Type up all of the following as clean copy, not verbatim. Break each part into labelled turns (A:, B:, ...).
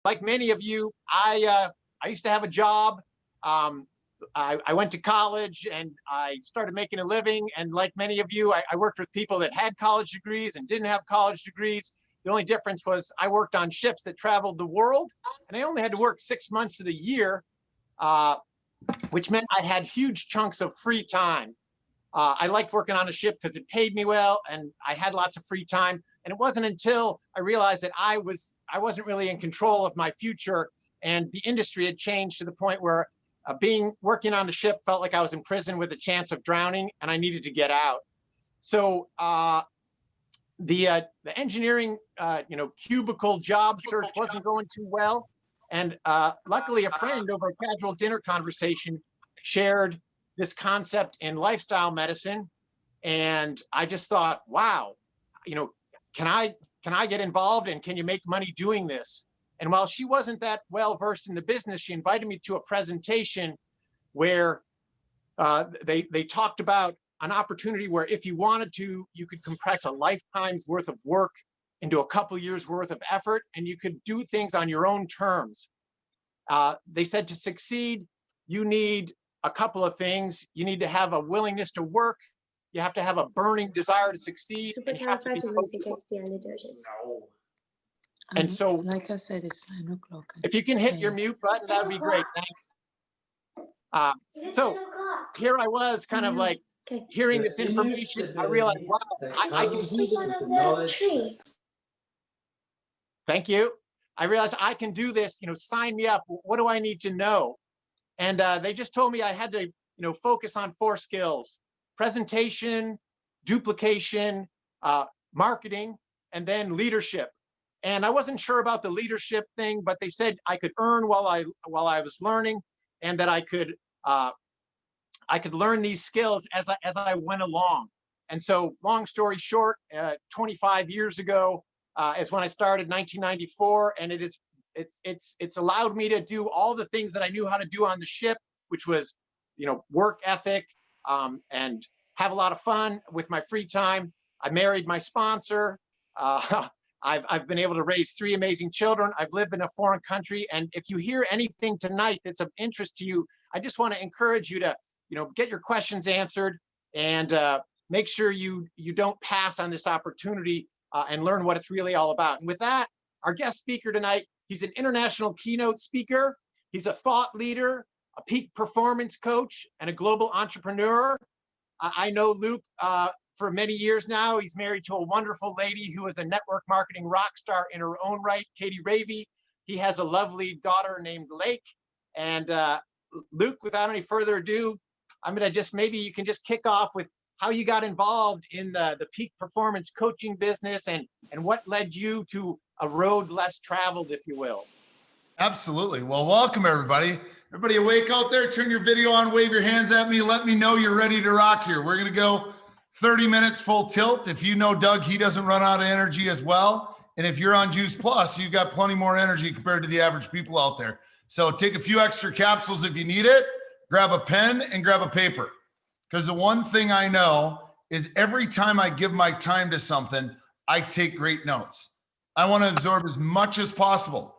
A: like many of you, I used to have a job. I went to college and I started making a living. And like many of you, I worked with people that had college degrees and didn't have college degrees. The only difference was I worked on ships that traveled the world, and I only had to work 6 months of the year, which meant I had huge chunks of free time. I liked working on a ship because it paid me well and I had lots of free time. And it wasn't until I realized that I wasn't really in control of my future, and the industry had changed to the point where working on the ship felt like I was in prison with a chance of drowning, and I needed to get out. So the engineering cubicle job search wasn't going too well, and luckily a friend over a casual dinner conversation shared this concept in lifestyle medicine, and I just thought, wow, can I get involved, and can you make money doing this? And while she wasn't that well versed in the business, she invited me to a presentation where they talked about an opportunity where if you wanted to, you could compress a lifetime's worth of work into a couple years worth of effort, and you could do things on your own terms. They said to succeed, you need a couple of things. You need to have a willingness to work. You have to have a burning desire to succeed. And you have to be coachable. And so,
B: like I said, it's 9 o'clock.
A: If you can hit your mute button, that would be great. Thanks. So here I was kind of like hearing this information. I realized, wow, I can do this. Thank you. I realized I can do this, sign me up. What do I need to know? And they just told me I had to, focus on 4 skills: presentation, duplication, marketing, and then leadership. And I wasn't sure about the leadership thing, but they said I could earn while I was learning, and that I could learn these skills as I went along. And so, long story short, 25 years ago is when I started, 1994, and it's allowed me to do all the things that I knew how to do on the ship, which was, work ethic, and have a lot of fun with my free time. I married my sponsor. I've been able to raise 3 amazing children. I've lived in a foreign country. And if you hear anything tonight that's of interest to you, I just want to encourage you to, get your questions answered, and make sure you don't pass on this opportunity, and learn what it's really all about. And with that, our guest speaker tonight, he's an international keynote speaker. He's a thought leader, a peak performance coach, and a global entrepreneur. I know Luke for many years now. He's married to a wonderful lady who is a network marketing rock star in her own right, Katie Ravey. He has a lovely daughter named Lake. And Luke, without any further ado, I'm going to maybe you can just kick off with how you got involved in the peak performance coaching business, and what led you to a road less traveled, if you will.
C: Absolutely. Well, welcome everybody. Everybody awake out there? Turn your video on, wave your hands at me. Let me know you're ready to rock here. We're going to go 30 minutes full tilt. If you know Doug, he doesn't run out of energy as well. And if you're on Juice Plus, you've got plenty more energy compared to the average people out there. So take a few extra capsules if you need it. Grab a pen and grab a paper. Because the one thing I know is every time I give my time to something, I take great notes. I want to absorb as much as possible.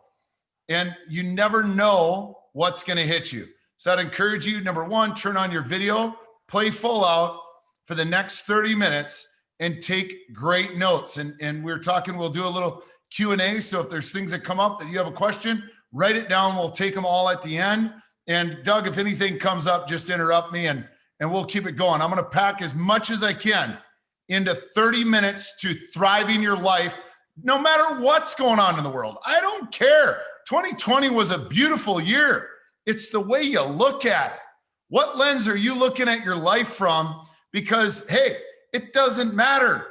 C: And you never know what's going to hit you. So I'd encourage you, number one, turn on your video, play full out for the next 30 minutes and take great notes. And we're talking, we'll do a little Q&A. So if there's things that come up that you have a question, write it down. We'll take them all at the end. And Doug, if anything comes up, just interrupt me and we'll keep it going. I'm going to pack as much as I can into 30 minutes to thriving your life, no matter what's going on in the world. I don't care. 2020 was a beautiful year. It's the way you look at it. What lens are you looking at your life from? Because, hey, it doesn't matter.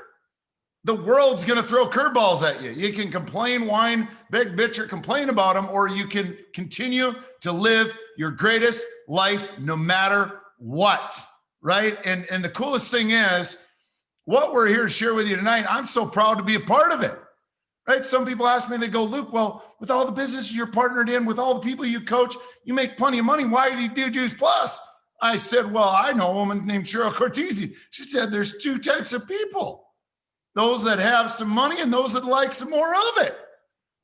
C: The world's going to throw curveballs at you. You can complain, whine, beg, bitch, or complain about them, or you can continue to live your greatest life no matter what, right? And the coolest thing is, what we're here to share with you tonight, I'm so proud to be a part of it, right? Some people ask me, they go, Luke, well, with all the business you're partnered in, with all the people you coach, you make plenty of money. Why do you do Juice Plus? I said, well, I know a woman named Cheryl Cortese. She said, there's 2 types of people. Those that have some money and those that like some more of it,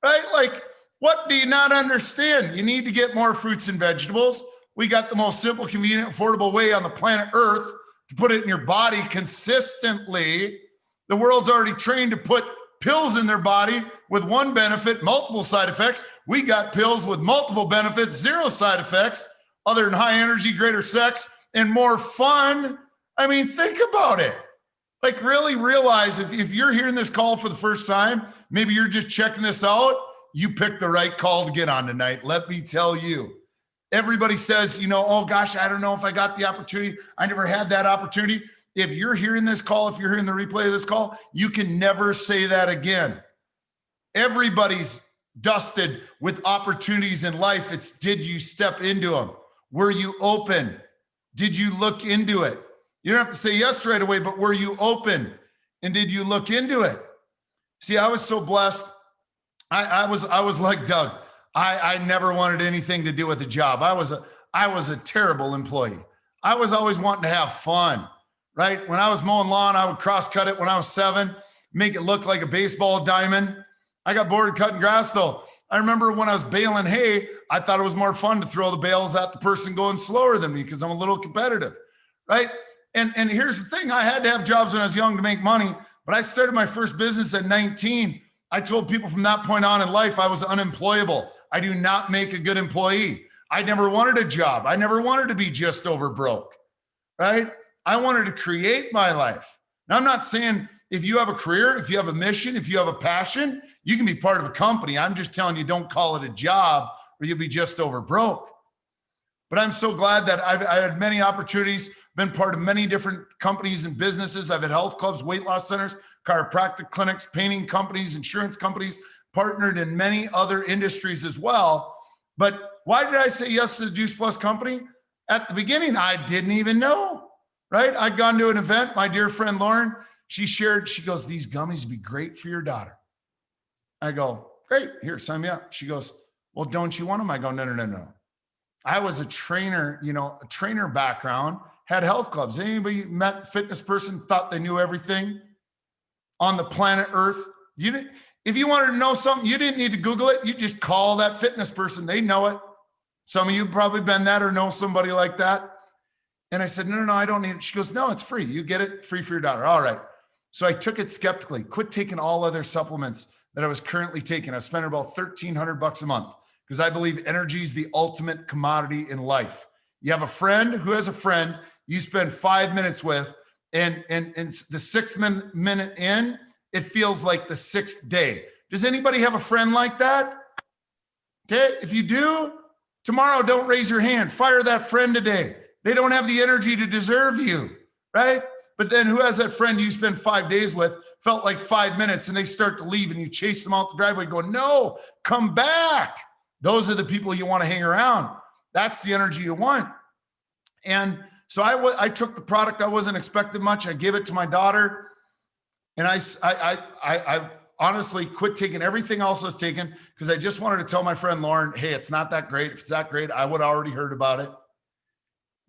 C: right? Like, What do you not understand? You need to get more fruits and vegetables. We got the most simple, convenient, affordable way on the planet Earth to put it in your body consistently. The world's already trained to put pills in their body with one benefit, multiple side effects. We got pills with multiple benefits, 0 side effects, other than high energy, greater sex, and more fun. I mean, think about it. Like, really realize if you're hearing this call for the first time, maybe you're just checking this out, you picked the right call to get on tonight. Let me tell you. Everybody says, you know, oh gosh, I don't know if I got the opportunity. I never had that opportunity. If you're hearing this call, if you're hearing the replay of this call, you can never say that again. Everybody's dusted with opportunities in life. It's, did you step into them? Were you open? Did you look into it? You don't have to say yes right away, but were you open? And did you look into it? See, I was so blessed. I was like Doug. I never wanted anything to do with a job. I was a terrible employee. I was always wanting to have fun, right? When I was mowing lawn, I would cross cut it when I was 7, make it look like a baseball diamond. I got bored of cutting grass though. I remember when I was baling hay, I thought it was more fun to throw the bales at the person going slower than me because I'm a little competitive, right? And here's the thing. I had to have jobs when I was young to make money, but I started my first business at 19. I told people from that point on in life, I was unemployable. I do not make a good employee. I never wanted a job. I never wanted to be just over broke, right? I wanted to create my life. Now, I'm not saying if you have a career, if you have a mission, if you have a passion, you can be part of a company. I'm just telling you, don't call it a job or you'll be just over broke. But I'm so glad that I had many opportunities, been part of many different companies and businesses. I've had health clubs, weight loss centers, chiropractic clinics, painting companies, insurance companies, partnered in many other industries as well. But why did I say yes to the Juice Plus company? At the beginning, I didn't even know, right? I'd gone to an event. My dear friend Lauren, she shared, she goes, these gummies would be great for your daughter. I go, great, here, sign me up. She goes, well, don't you want them? I go, no. I was a trainer, a trainer background, had health clubs. Anybody met a fitness person, thought they knew everything on the planet Earth? If you wanted to know something, you didn't need to Google it. You just call that fitness person. They know it. Some of you probably been that or know somebody like that. And I said, no, I don't need it. She goes, no, it's free. You get it free for your daughter. All right. So I took it skeptically, quit taking all other supplements that I was currently taking. I was spending about $1,300 a month because I believe energy is the ultimate commodity in life. You have a friend who has a friend you spend 5 minutes with, and the 6th minute in, it feels like the 6th day. Does anybody have a friend like that? Okay, if you do, tomorrow don't raise your hand. Fire that friend today. They don't have the energy to deserve you, right? But then who has that friend you spend 5 days with, felt like 5 minutes, and they start to leave and you chase them out the driveway going, no, come back. Those are the people you want to hang around. That's the energy you want. And so I took the product. I wasn't expecting much. I gave it to my daughter. And I honestly quit taking everything else I was taking because I just wanted to tell my friend Lauren, hey, it's not that great. If it's that great, I would have already heard about it.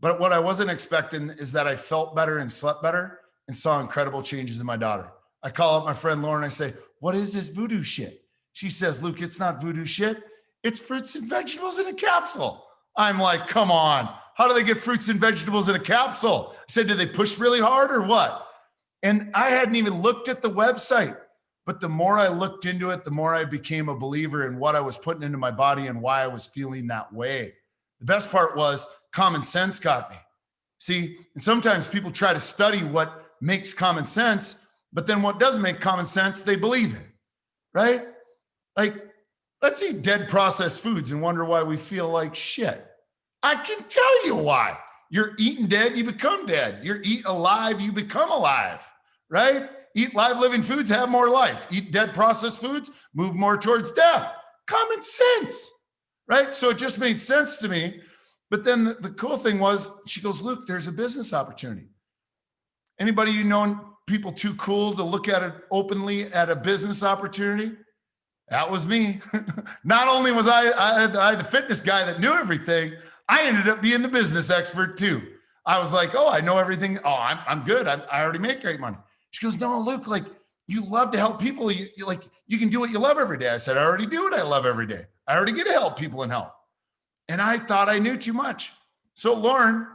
C: But what I wasn't expecting is that I felt better and slept better and saw incredible changes in my daughter. I call up my friend Lauren. I say, what is this voodoo shit? She says, Luke, it's not voodoo shit. It's fruits and vegetables in a capsule. I'm like, come on. How do they get fruits and vegetables in a capsule? I said, do they push really hard or what? And I hadn't even looked at the website. But the more I looked into it, the more I became a believer in what I was putting into my body and why I was feeling that way. The best part was common sense got me. See, and sometimes people try to study what makes common sense, but then what does make common sense, they believe in, right? Like, let's eat dead processed foods and wonder why we feel like shit. I can tell you why. You're eating dead, you become dead. You're eat alive, you become alive, right? Eat live living foods, have more life. Eat dead processed foods, move more towards death. Common sense, right? So it just made sense to me. But then the cool thing was, she goes, Luke, there's a business opportunity. Anybody you know people too cool to look at it openly at a business opportunity? That was me. Not only was I the fitness guy that knew everything, I ended up being the business expert too. I was like, oh, I know everything. Oh, I'm good. I already make great money. She goes, no, Luke, like you love to help people. You can do what you love every day. I said, I already do what I love every day. I already get to help people in health. And I thought I knew too much. So Lauren,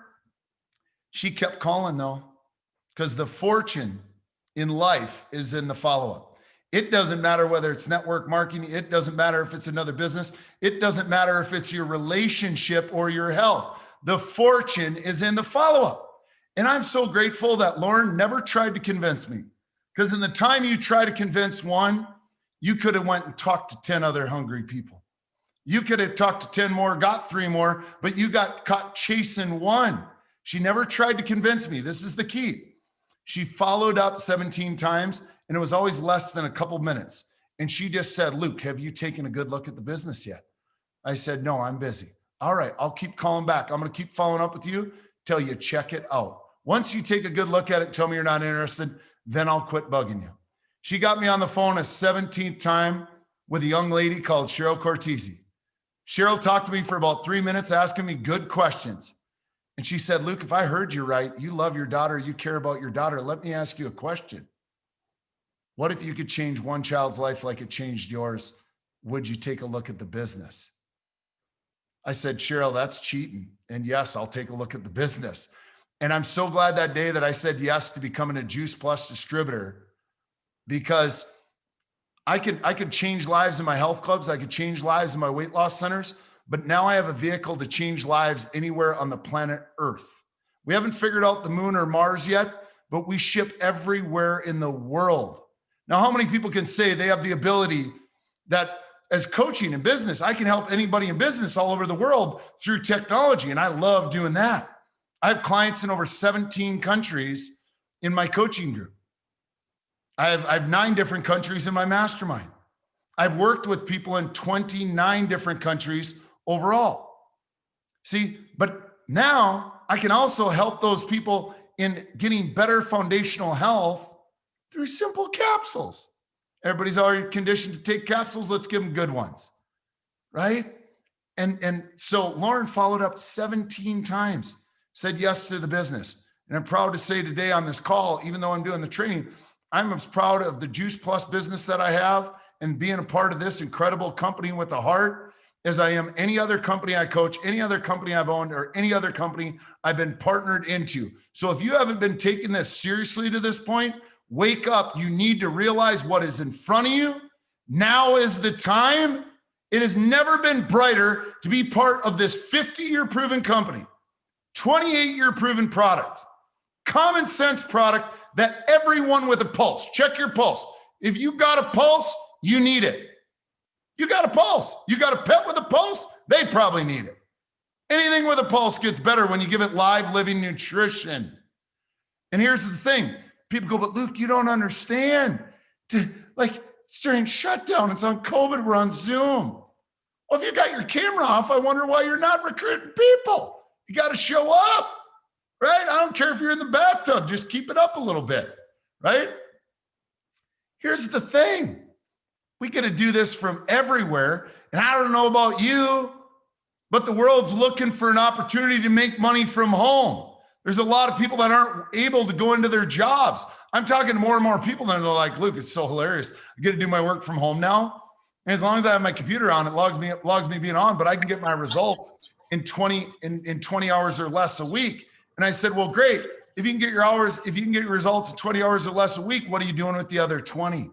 C: she kept calling though, because the fortune in life is in the follow-up. It doesn't matter whether it's network marketing. It doesn't matter if it's another business. It doesn't matter if it's your relationship or your health. The fortune is in the follow-up. And I'm so grateful that Lauren never tried to convince me, because in the time you try to convince one, you could have went and talked to 10 other hungry people. You could have talked to 10 more, got 3 more, but you got caught chasing one. She never tried to convince me. This is the key. She followed up 17 times, and it was always less than a couple minutes. And she just said, Luke, have you taken a good look at the business yet? I said, no, I'm busy. All right, I'll keep calling back. I'm going to keep following up with you till you check it out. Once you take a good look at it, tell me you're not interested, then I'll quit bugging you. She got me on the phone a 17th time with a young lady called Cheryl Cortese. Cheryl talked to me for about 3 minutes, asking me good questions. And she said, Luke, if I heard you right, you love your daughter, you care about your daughter. Let me ask you a question. What if you could change one child's life like it changed yours? Would you take a look at the business? I said, Cheryl, that's cheating. And yes, I'll take a look at the business. And I'm so glad that day that I said yes to becoming a Juice Plus distributor, because I could change lives in my health clubs. I could change lives in my weight loss centers, but now I have a vehicle to change lives anywhere on the planet Earth. We haven't figured out the moon or Mars yet, but we ship everywhere in the world. Now, how many people can say they have the ability that as coaching and business, I can help anybody in business all over the world through technology? And I love doing that. I have clients in over 17 countries in my coaching group. I have 9 different countries in my mastermind. I've worked with people in 29 different countries overall. See, but now I can also help those people in getting better foundational health through simple capsules. Everybody's already conditioned to take capsules. Let's give them good ones, right? And so Lauren followed up 17 times, said yes to the business. And I'm proud to say today on this call, even though I'm doing the training, I'm as proud of the Juice Plus business that I have and being a part of this incredible company with a heart as I am any other company I coach, any other company I've owned, or any other company I've been partnered into. So if you haven't been taking this seriously to this point, wake up. You need to realize what is in front of you. Now is the time. It has never been brighter to be part of this 50-year proven company, 28-year proven product, common sense product that everyone with a pulse, check your pulse. If you got a pulse, you need it. You got a pulse. You got a pet with a pulse, they probably need it. Anything with a pulse gets better when you give it live living nutrition. And here's the thing. People go, but Luke, you don't understand. Like, it's during shutdown. It's on COVID. We're on Zoom. Well, if you got your camera off, I wonder why you're not recruiting people. You got to show up, right? I don't care if you're in the bathtub. Just keep it up a little bit, right? Here's the thing. We got to do this from everywhere. And I don't know about you, but the world's looking for an opportunity to make money from home. There's a lot of people that aren't able to go into their jobs. I'm talking to more and more people that are like, Luke, it's so hilarious. I get to do my work from home now. And as long as I have my computer on, it logs me being on, but I can get my results in 20 hours or less a week. And I said, well, great. If you can get your results in 20 hours or less a week, what are you doing with the other 20?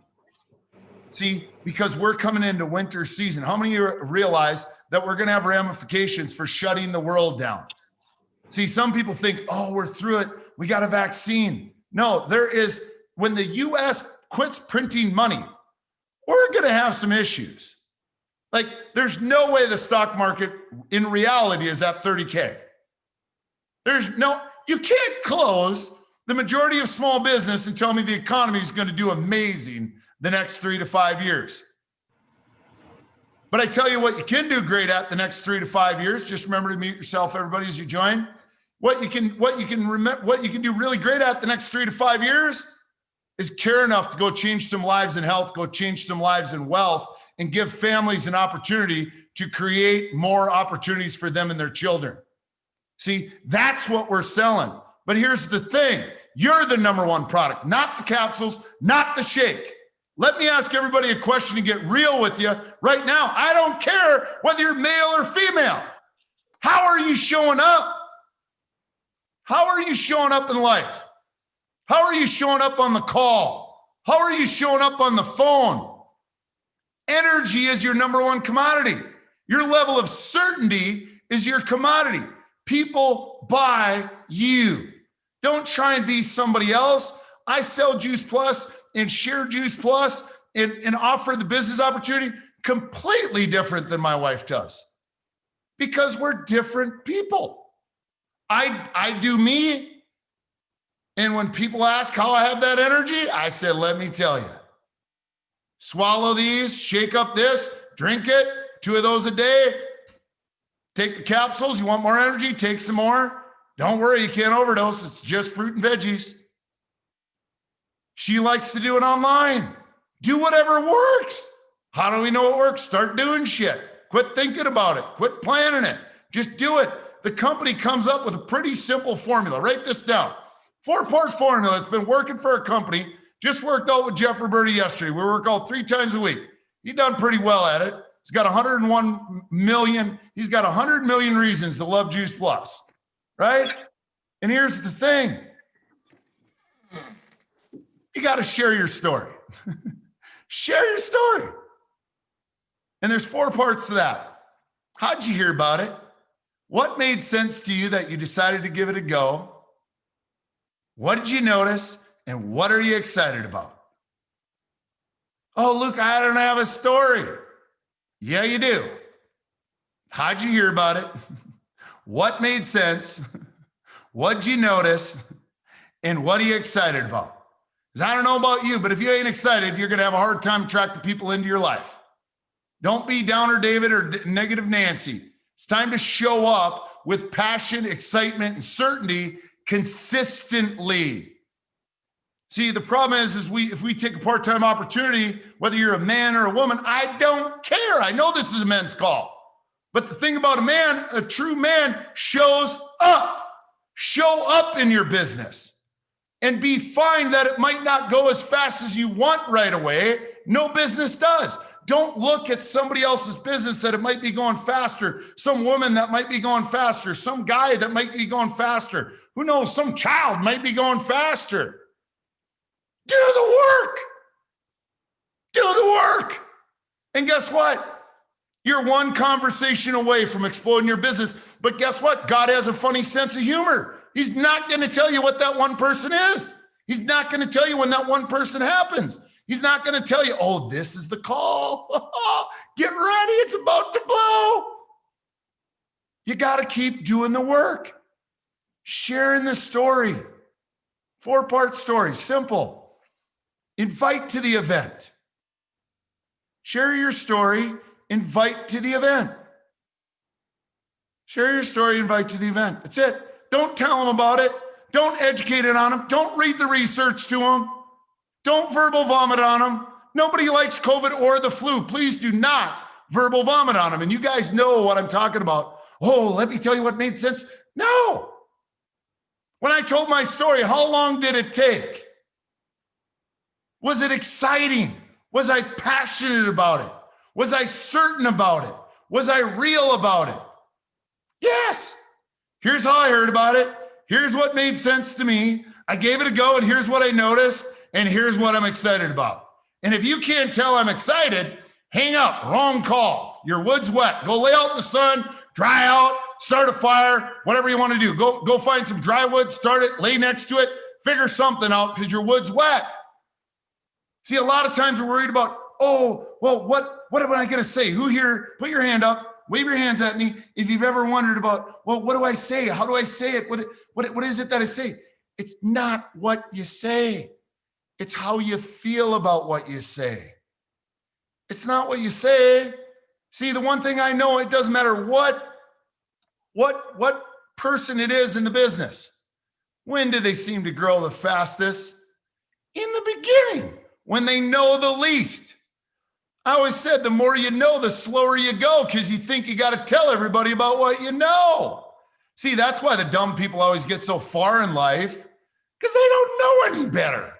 C: See, because we're coming into winter season. How many of you realize that we're going to have ramifications for shutting the world down? See, some people think, oh, we're through it. We got a vaccine. No, when the US quits printing money, we're going to have some issues. Like, there's no way the stock market in reality is at 30K. You can't close the majority of small business and tell me the economy is going to do amazing the next 3 to 5 years. But I tell you what you can do great at the next 3 to 5 years. Just remember to mute yourself, everybody, as you join. What you can do really great at the next 3 to 5 years is care enough to go change some lives in health, go change some lives in wealth, and give families an opportunity to create more opportunities for them and their children. See, that's what we're selling. But here's the thing. You're the number one product, not the capsules, not the shake. Let me ask everybody a question to get real with you right now. I don't care whether you're male or female. How are you showing up? How are you showing up in life? How are you showing up on the call? How are you showing up on the phone? Energy is your number one commodity. Your level of certainty is your commodity. People buy you. Don't try and be somebody else. I sell Juice Plus and share Juice Plus and offer the business opportunity completely different than my wife does, because we're different people. I do me. And when people ask how I have that energy, I said, let me tell you. Swallow these, shake up this, drink it, 2 of those a day. Take the capsules. You want more energy? Take some more. Don't worry, you can't overdose. It's just fruit and veggies. She likes to do it online. Do whatever works. How do we know it works? Start doing shit. Quit thinking about it. Quit planning it. Just do it. The company comes up with a pretty simple formula. Write this down. 4-part formula. It's been working for a company. Just worked out with Jeff Roberti yesterday. We work out 3 times a week. He's done pretty well at it. He's got 101 million. He's got 100 million reasons to love Juice Plus, right? And here's the thing. You got to share your story. Share your story. And there's 4 parts to that. How'd you hear about it? What made sense to you that you decided to give it a go? What did you notice? And what are you excited about? Oh, Luke, I don't have a story. Yeah, you do. How'd you hear about it? What made sense? What'd you notice? And what are you excited about? Because I don't know about you, but if you ain't excited, you're going to have a hard time attracting people into your life. Don't be Downer David or Negative Nancy. It's time to show up with passion, excitement, and certainty consistently. See, the problem is if we take a part-time opportunity, whether you're a man or a woman, I don't care. I know this is a men's call. But the thing about a man, a true man shows up. Show up in your business and be fine that it might not go as fast as you want right away. No business does. Don't look at somebody else's business that it might be going faster. Some woman that might be going faster. Some guy that might be going faster. Who knows? Some child might be going faster. Do the work. Do the work. And guess what? You're one conversation away from exploding your business. But guess what? God has a funny sense of humor. He's not going to tell you what that one person is. He's not going to tell you when that one person happens. He's not going to tell you, oh, this is the call. Get ready. It's about to blow. You got to keep doing the work. Sharing the story. 4-part story. Simple. Invite to the event. Share your story. Invite to the event. Share your story. Invite to the event. That's it. Don't tell them about it. Don't educate it on them. Don't read the research to them. Don't verbal vomit on them. Nobody likes COVID or the flu. Please do not verbal vomit on them. And you guys know what I'm talking about. Oh, let me tell you what made sense. No. When I told my story, how long did it take? Was it exciting? Was I passionate about it? Was I certain about it? Was I real about it? Yes. Here's how I heard about it. Here's what made sense to me. I gave it a go, and here's what I noticed, and here's what I'm excited about. And if you can't tell I'm excited, hang up. Wrong call. Your wood's wet. Go lay out in the sun, dry out, start a fire, whatever you want to do. Go find some dry wood, start it, lay next to it, figure something out because your wood's wet. See, a lot of times we're worried about, oh, well, what am I going to say? Who here? Put your hand up. Wave your hands at me if you've ever wondered about, well, what do I say? How do I say it? What is it that I say? It's not what you say. It's how you feel about what you say. It's not what you say. See, the one thing I know, it doesn't matter what person it is in the business. When do they seem to grow the fastest? In the beginning, when they know the least. I always said the more you know, the slower you go because you think you got to tell everybody about what you know. See, that's why the dumb people always get so far in life Because they don't know any better.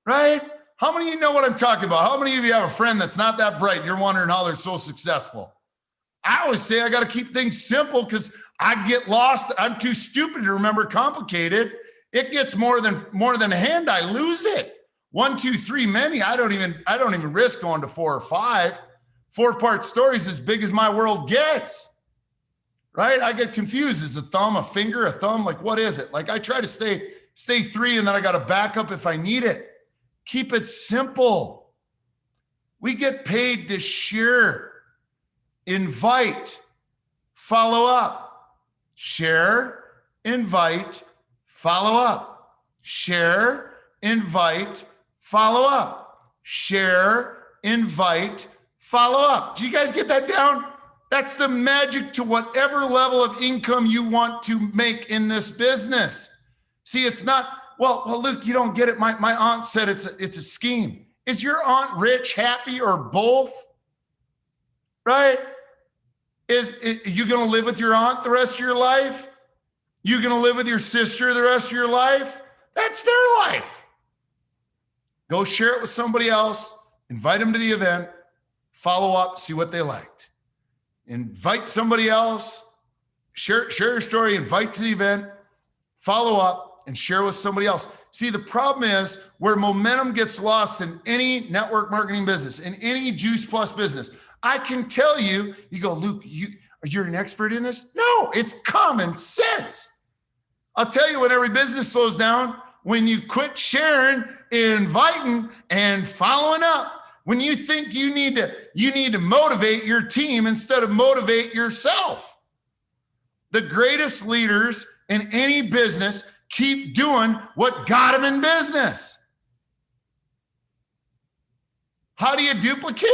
C: Right? How many of you know what I'm talking about? How many of you have a friend that's not that bright and you're wondering how they're so successful? I always say I got to keep things simple because I get lost. I'm too stupid to remember complicated. It gets more than a hand, I lose it. 1, 2, 3, many. I don't even risk going to 4 or 5. 4-part stories as big as my world gets. Right? I get confused. Is a thumb, a finger, a thumb? Like, what is it? Like, I try to stay 3, and then I got to back up if I need it. Keep it simple. We get paid to share, invite, follow up. Share, invite, follow up. Share, invite, follow up. Share, invite, follow up. Do you guys get that down? That's the magic to whatever level of income you want to make in this business. See, it's not, well, Luke, you don't get it. My aunt said it's a scheme. Is your aunt rich, happy, or both? Right? Is you going to live with your aunt the rest of your life? You going to live with your sister the rest of your life? That's their life. Go share it with somebody else. Invite them to the event. Follow up, see what they liked. Invite somebody else. Share your story. Invite to the event. Follow up and share with somebody else. See, the problem is where momentum gets lost in any network marketing business, in any Juice Plus business. I can tell you, you go, Luke, you're an expert in this? No, it's common sense. I'll tell you when every business slows down, when you quit sharing, inviting, and following up. When you think you need to motivate your team instead of motivate yourself. The greatest leaders in any business keep doing what got them in business. How do you duplicate?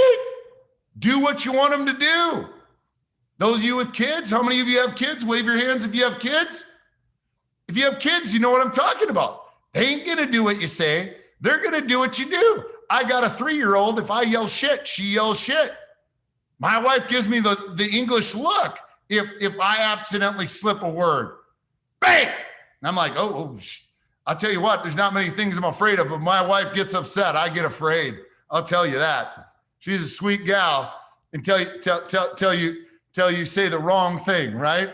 C: Do what you want them to do. Those of you with kids, how many of you have kids? Wave your hands if you have kids. If you have kids, you know what I'm talking about. They ain't gonna do what you say. They're gonna do what you do. I got a 3-year-old. If I yell shit, she yells shit. My wife gives me the English look if I accidentally slip a word. Bang! And I'm like, I'll tell you what, there's not many things I'm afraid of, but my wife gets upset. I get afraid. I'll tell you that. She's a sweet gal until you say the wrong thing, right?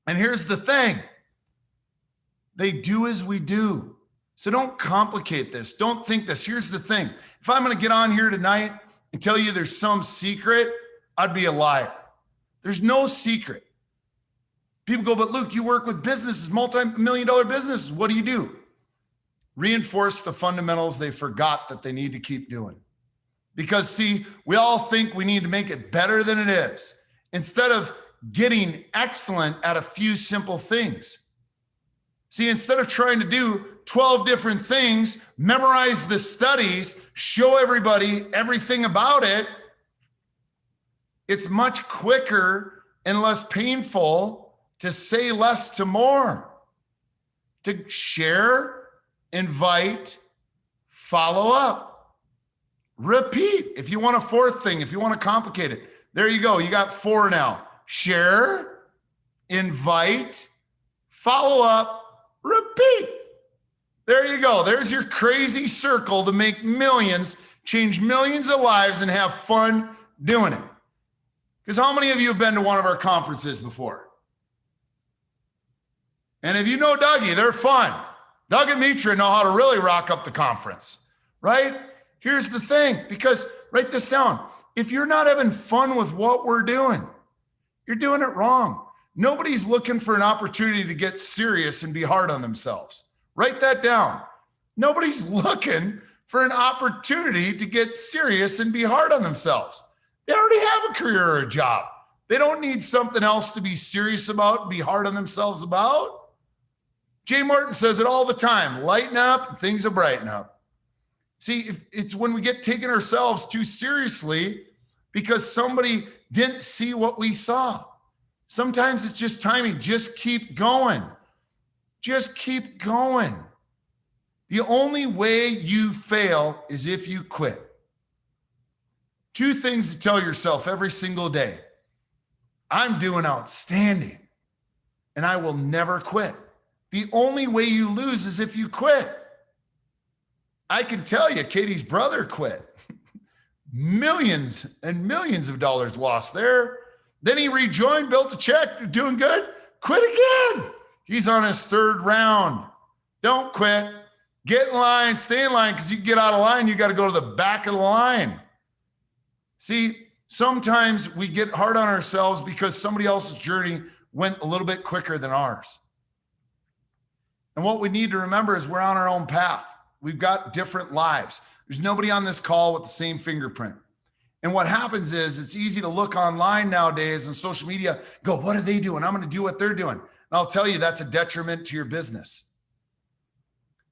C: And here's the thing. They do as we do. So don't complicate this. Don't think this. Here's the thing. If I'm going to get on here tonight and tell you there's some secret, I'd be a liar. There's no secret. People go, but Luke, you work with businesses, multi-million-dollar businesses. What do? Reinforce the fundamentals they forgot that they need to keep doing. Because see, we all think we need to make it better than it is, instead of getting excellent at a few simple things. See, instead of trying to do 12 different things, memorize the studies, show everybody everything about it, it's much quicker and less painful to say less to more, to share, invite, follow up, repeat. If you want a 4th thing, if you want to complicate it, there you go. You got 4 now. Share, invite, follow up, repeat. There you go. There's your crazy circle to make millions, change millions of lives, and have fun doing it. Because how many of you have been to one of our conferences before? And if you know Dougie, they're fun. Doug and Mitra know how to really rock up the conference, right? Here's the thing, because write this down. If you're not having fun with what we're doing, you're doing it wrong. Nobody's looking for an opportunity to get serious and be hard on themselves. Write that down. Nobody's looking for an opportunity to get serious and be hard on themselves. They already have a career or a job. They don't need something else to be serious about and be hard on themselves about. Jay Martin says it all the time. Lighten up and things will brighten up. See, it's when we get taking ourselves too seriously because somebody didn't see what we saw. Sometimes it's just timing. Just keep going. Just keep going. The only way you fail is if you quit. 2 things to tell yourself every single day. I'm doing outstanding and I will never quit. The only way you lose is if you quit. I can tell you, Katie's brother quit. Millions and millions of dollars lost there. Then he rejoined, built a check, doing good, quit again. He's on his third round. Don't quit. Get in line, stay in line, because you get out of line, you got to go to the back of the line. See, sometimes we get hard on ourselves because somebody else's journey went a little bit quicker than ours. And what we need to remember is we're on our own path. We've got different lives. There's nobody on this call with the same fingerprint. And what happens is it's easy to look online nowadays and social media, go, what are they doing? I'm going to do what they're doing. And I'll tell you, that's a detriment to your business.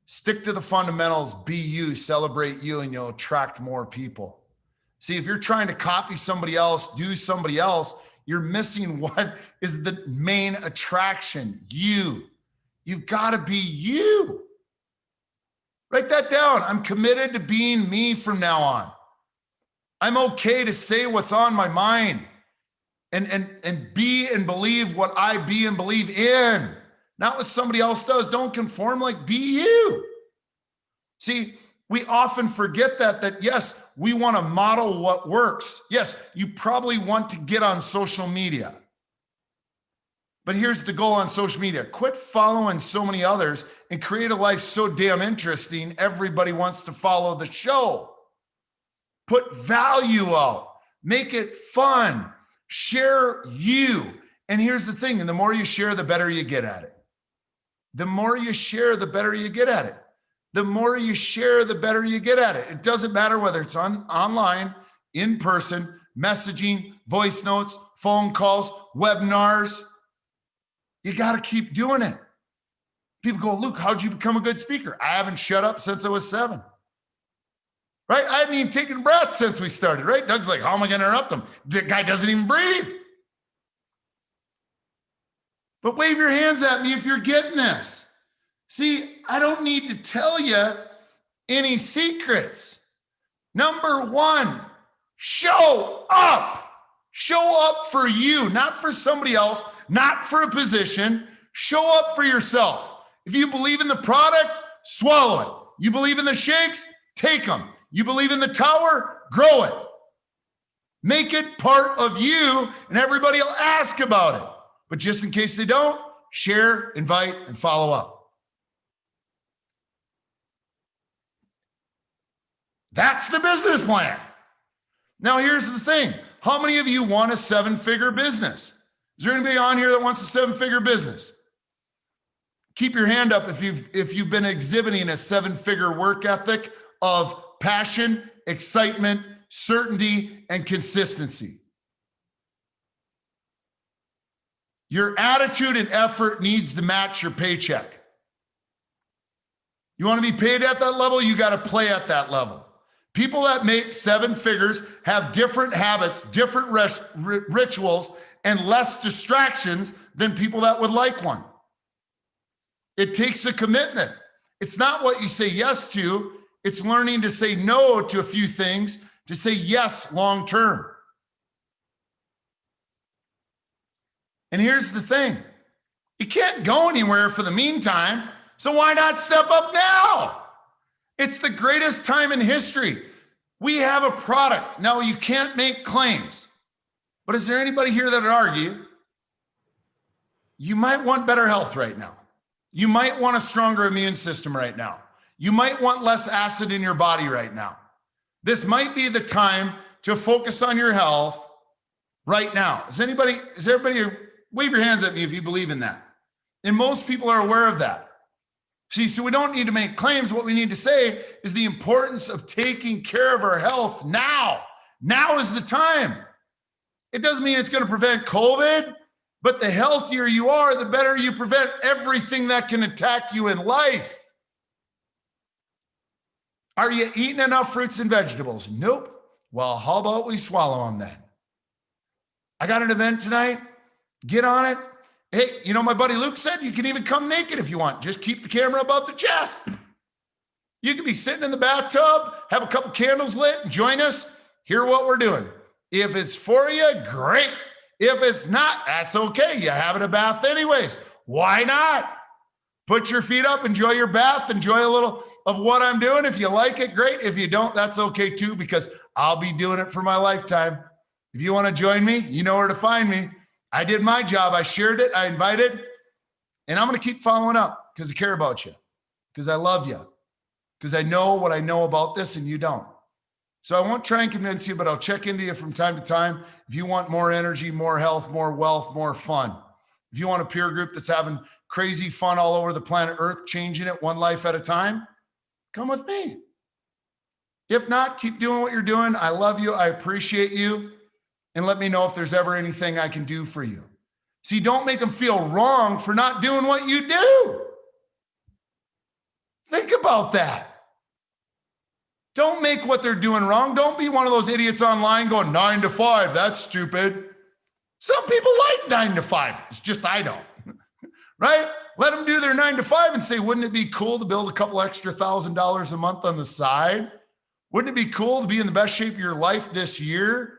C: Stick to the fundamentals, be you, celebrate you, and you'll attract more people. See, if you're trying to copy somebody else, do somebody else, you're missing what is the main attraction, you. You've got to be you. Write that down. I'm committed to being me from now on. I'm okay to say what's on my mind and be and believe what I be and believe in. Not what somebody else does. Don't conform, like be you. See, we often forget that yes, we want to model what works. Yes, you probably want to get on social media. But here's the goal on social media. Quit following so many others and create a life so damn interesting, everybody wants to follow the show. Put value out. Make it fun. Share you. And here's the thing, and the more you share, the better you get at it. The more you share, the better you get at it. The more you share, the better you get at it. It doesn't matter whether it's online, in person, messaging, voice notes, phone calls, webinars. You got to keep doing it. People go, Luke, how'd you become a good speaker? I haven't shut up since I was 7. Right? I hadn't even taken a breath since we started, right? Doug's like, how am I going to interrupt him? The guy doesn't even breathe. But wave your hands at me if you're getting this. See, I don't need to tell you any secrets. Number 1, show up. Show up for you, not for somebody else, not for a position. Show up for yourself. If you believe in the product, swallow it. You believe in the shakes, take them. You believe in the tower, grow it. Make it part of you, and everybody will ask about it. But just in case they don't, share, invite, and follow up. That's the business plan. Now, here's the thing. How many of you want a 7-figure business? Is there anybody on here that wants a 7-figure business? Keep your hand up if you've been exhibiting a 7-figure work ethic of passion, excitement, certainty, and consistency. Your attitude and effort needs to match your paycheck. You want to be paid at that level? You got to play at that level. People that make 7 figures have different habits, different rituals, and less distractions than people that would like one. It takes a commitment. It's not what you say yes to. It's learning to say no to a few things, to say yes long term. And here's the thing. You can't go anywhere for the meantime, so why not step up now? It's the greatest time in history. We have a product. Now, you can't make claims, but is there anybody here that would argue you might want better health right now? You might want a stronger immune system right now. You might want less acid in your body right now. This might be the time to focus on your health right now. Is everybody, wave your hands at me if you believe in that. And most people are aware of that. See, so we don't need to make claims. What we need to say is the importance of taking care of our health now. Now is the time. It doesn't mean it's going to prevent COVID, but the healthier you are, the better you prevent everything that can attack you in life. Are you eating enough fruits and vegetables? Nope. Well, how about we swallow them then? I got an event tonight. Get on it. Hey, you know, my buddy Luke said you can even come naked if you want. Just keep the camera above the chest. You can be sitting in the bathtub, have a couple candles lit, and join us. Hear what we're doing. If it's for you, great. If it's not, that's okay. You're having a bath anyways. Why not? Put your feet up, enjoy your bath, enjoy a little of what I'm doing. If you like it, great. If you don't, that's okay too, because I'll be doing it for my lifetime. If you want to join me, you know where to find me. I did my job. I shared it. I invited, and I'm going to keep following up because I care about you, because I love you, because I know what I know about this and you don't. So I won't try and convince you, but I'll check into you from time to time. If you want more energy, more health, more wealth, more fun. If you want a peer group that's having crazy fun all over the planet Earth, changing it one life at a time, come with me. If not, keep doing what you're doing. I love you. I appreciate you. And let me know if there's ever anything I can do for you. See, don't make them feel wrong for not doing what you do. Think about that. Don't make what they're doing wrong. Don't be one of those idiots online going 9 to 5. That's stupid. Some people like 9 to 5. It's just I don't. Right? Let them do their 9 to 5 and say, wouldn't it be cool to build a couple extra $1,000 a month on the side? Wouldn't it be cool to be in the best shape of your life this year?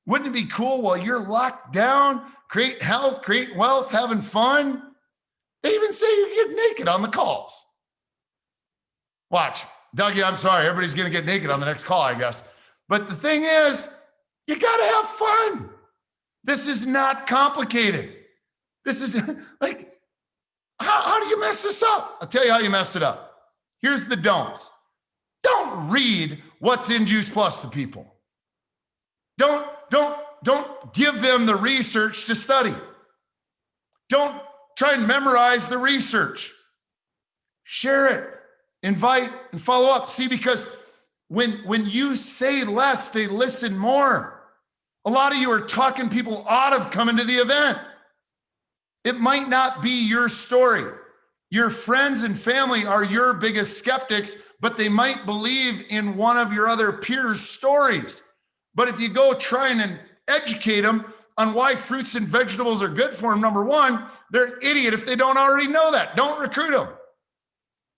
C: Wouldn't it be cool while you're locked down, create health, create wealth, having fun? They even say you get naked on the calls. Watch. Dougie, I'm sorry. Everybody's going to get naked on the next call, I guess. But the thing is, you got to have fun. This is not complicated. This is like, how do you mess this up? I'll tell you how you mess it up. Here's the don'ts. Don't read what's in Juice Plus to people. Don't give them the research to study. Don't try and memorize the research. Share it, invite, and follow up. See, because when you say less, they listen more. A lot of you are talking people out of coming to the event. It might not be your story. Your friends and family are your biggest skeptics, but they might believe in one of your other peers' stories. But if you go try and educate them on why fruits and vegetables are good for them, number one, they're an idiot if they don't already know that. Don't recruit them.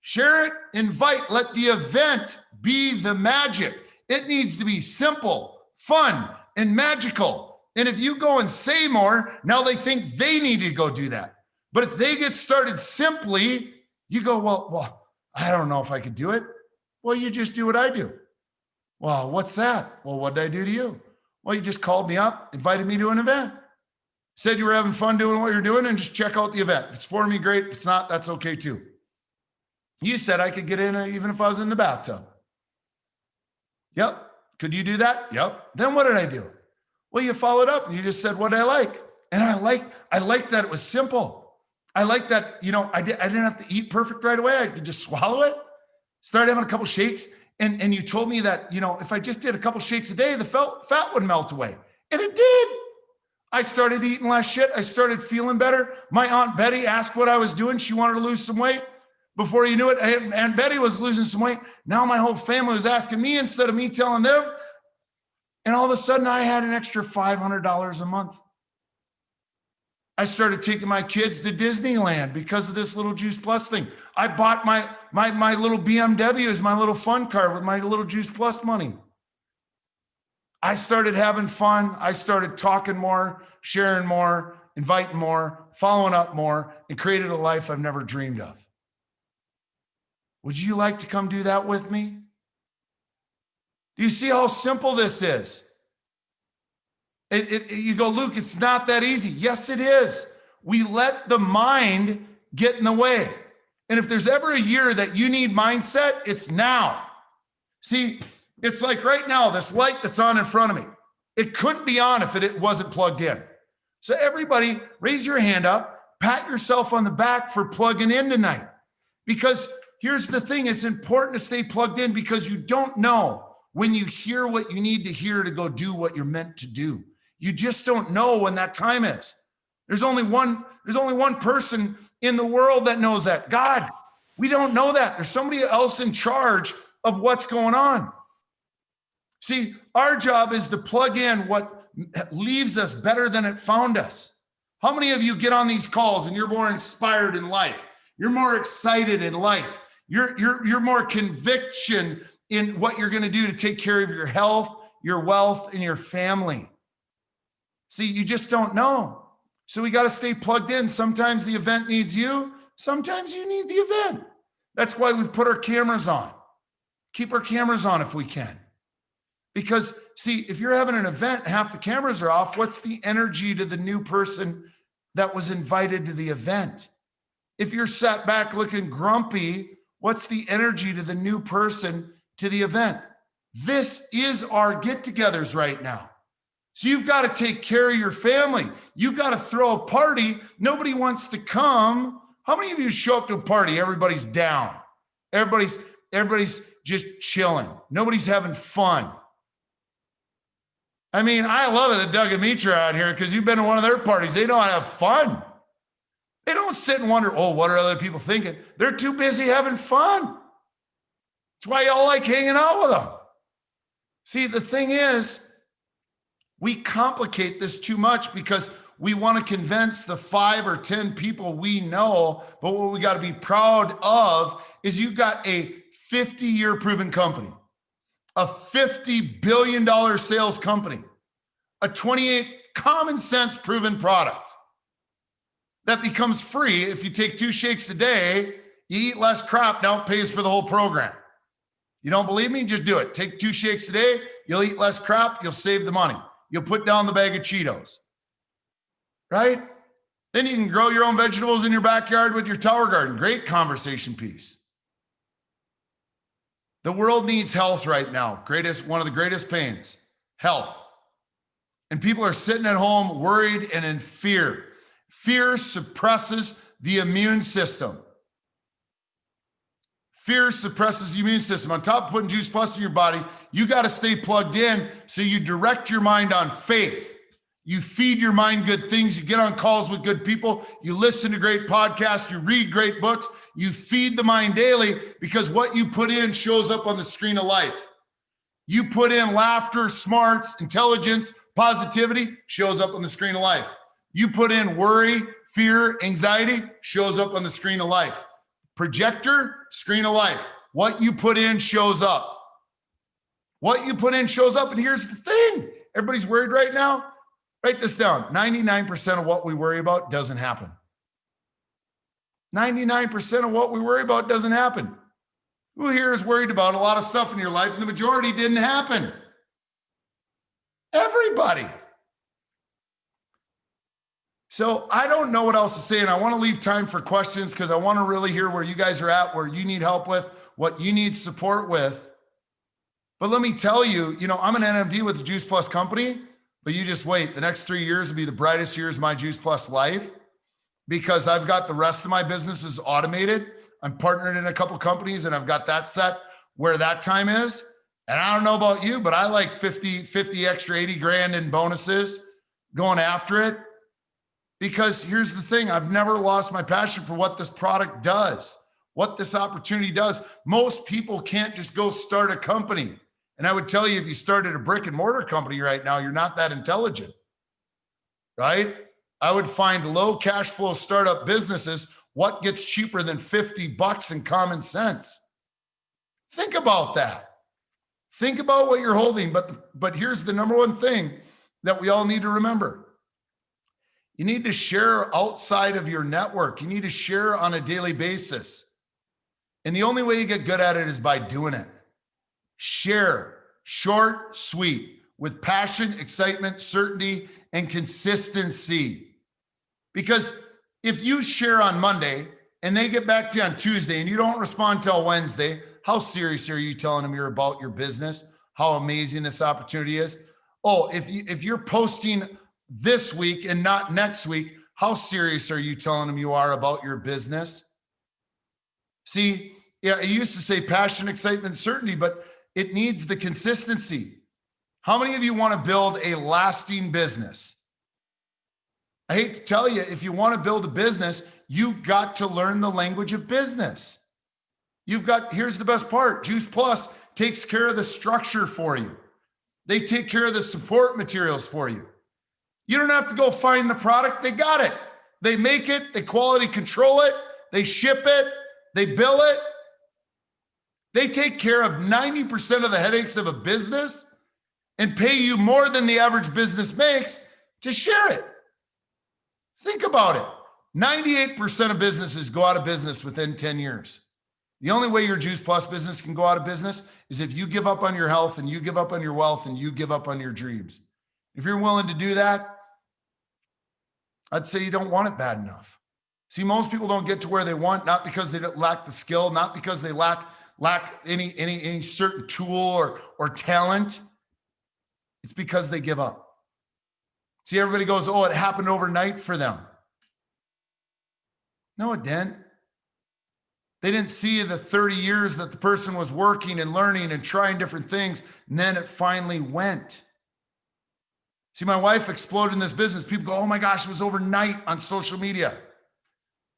C: Share it, invite, let the event be the magic. It needs to be simple, fun, and magical. And if you go and say more, now they think they need to go do that. But if they get started simply, you go, well, I don't know if I could do it. Well, you just do what I do. Well, what's that? Well, what did I do to you? Well, you just called me up, invited me to an event, said you were having fun doing what you're doing, and just check out the event. If it's for me, great. If it's not, that's okay too. You said I could get in even if I was in the bathtub. Yep. Could you do that? Yep. Then what did I do? Well, you followed up and you just said what I like. And I like that it was simple. I like that, I didn't have to eat perfect right away. I could just swallow it, start having a couple shakes. And you told me that, if I just did a couple shakes a day, the fat would melt away. And it did. I started eating less shit. I started feeling better. My Aunt Betty asked what I was doing. She wanted to lose some weight. Before you knew it, Aunt Betty was losing some weight. Now my whole family was asking me instead of me telling them. And all of a sudden I had an extra $500 a month. I started taking my kids to Disneyland because of this little Juice Plus thing. I bought my little BMW as my little fun car with my little Juice Plus money. I started having fun. I started talking more, sharing more, inviting more, following up more, and created a life I've never dreamed of. Would you like to come do that with me? Do you see how simple this is? You go, Luke, it's not that easy. Yes, it is. We let the mind get in the way. And if there's ever a year that you need mindset, it's now. See, it's like right now, this light that's on in front of me, it couldn't be on if it wasn't plugged in. So everybody raise your hand up, pat yourself on the back for plugging in tonight. Because here's the thing, it's important to stay plugged in because you don't know when you hear what you need to hear to go do what you're meant to do. You just don't know when that time is. There's only one person in the world that knows that. God. We don't know that. There's somebody else in charge of what's going on. See, our job is to plug in what leaves us better than it found us. How many of you get on these calls and you're more inspired in life? You're more excited in life. You're more conviction in what you're going to do to take care of your health, your wealth, and your family. See, you just don't know. So we got to stay plugged in. Sometimes the event needs you. Sometimes you need the event. That's why we put our cameras on. Keep our cameras on if we can. Because see, if you're having an event, half the cameras are off, what's the energy to the new person that was invited to the event? If you're sat back looking grumpy, what's the energy to the new person to the event? This is our get-togethers right now. So you've got to take care of your family. You've got to throw a party. Nobody wants to come. How many of you show up to a party? Everybody's down. Everybody's just chilling. Nobody's having fun. I mean, I love it that Doug and Mitra are out here because you've been to one of their parties. They know how to have fun. They don't sit and wonder, oh, what are other people thinking? They're too busy having fun. That's why y'all like hanging out with them. See, the thing is, we complicate this too much because we want to convince the 5 or 10 people we know, but what we got to be proud of is you've got a 50-year proven company, a $50 billion sales company, a 28 common sense proven product that becomes free if you take 2 shakes a day, you eat less crap, now it pays for the whole program. You don't believe me? Just do it. Take 2 shakes a day, you'll eat less crap, you'll save the money. You'll put down the bag of Cheetos, right? Then you can grow your own vegetables in your backyard with your tower garden. Great conversation piece. The world needs health right now. One of the greatest pains, health. And people are sitting at home worried and in fear. Fear suppresses the immune system. Fear suppresses the immune system. On top of putting Juice Plus in your body, you got to stay plugged in so you direct your mind on faith. You feed your mind good things. You get on calls with good people. You listen to great podcasts. You read great books. You feed the mind daily because what you put in shows up on the screen of life. You put in laughter, smarts, intelligence, positivity, shows up on the screen of life. You put in worry, fear, anxiety, shows up on the screen of life. Projector, screen of life. What you put in shows up. What you put in shows up. And here's the thing. Everybody's worried right now. Write this down. 99% of what we worry about doesn't happen. 99% of what we worry about doesn't happen. Who here is worried about a lot of stuff in your life and the majority didn't happen? Everybody. So I don't know what else to say, and I want to leave time for questions because I want to really hear where you guys are at, where you need help with, what you need support with. But let me tell you, I'm an NMD with the Juice Plus company, but you just wait. The next 3 years will be the brightest years of my Juice Plus life because I've got the rest of my businesses automated. I'm partnered in a couple companies, and I've got that set where that time is. And I don't know about you, but I like 50 extra 80 grand in bonuses going after it. Because here's the thing, I've never lost my passion for what this product does, what this opportunity does. Most people can't just go start a company. And I would tell you, if you started a brick and mortar company right now, you're not that intelligent, right? I would find low cash flow startup businesses. What gets cheaper than $50 in common sense? Think about that. Think about what you're holding. But here's the number one thing that we all need to remember. You need to share outside of your network. You need to share on a daily basis. And the only way you get good at it is by doing it. Share, short, sweet, with passion, excitement, certainty, and consistency. Because if you share on Monday and they get back to you on Tuesday and you don't respond till Wednesday, how serious are you telling them you're about your business? How amazing this opportunity is? Oh, if you're posting this week and not next week, how serious are you telling them you are about your business? See, yeah, I used to say passion, excitement, certainty, but it needs the consistency. How many of you want to build a lasting business? I hate to tell you, if you want to build a business, you've got to learn the language of business. Here's the best part. Juice Plus takes care of the structure for you. They take care of the support materials for you. You don't have to go find the product. They got it. They make it, they quality control it, they ship it, they bill it. They take care of 90% of the headaches of a business and pay you more than the average business makes to share it. Think about it. 98% of businesses go out of business within 10 years. The only way your Juice Plus business can go out of business is if you give up on your health and you give up on your wealth and you give up on your dreams. If you're willing to do that, I'd say you don't want it bad enough. See, most people don't get to where they want, not because they lack the skill, not because they lack any certain tool or talent. It's because they give up. See, everybody goes, oh, it happened overnight for them. No, it didn't. They didn't see the 30 years that the person was working and learning and trying different things, and then it finally went. See, my wife exploded in this business. People go, oh my gosh, it was overnight on social media.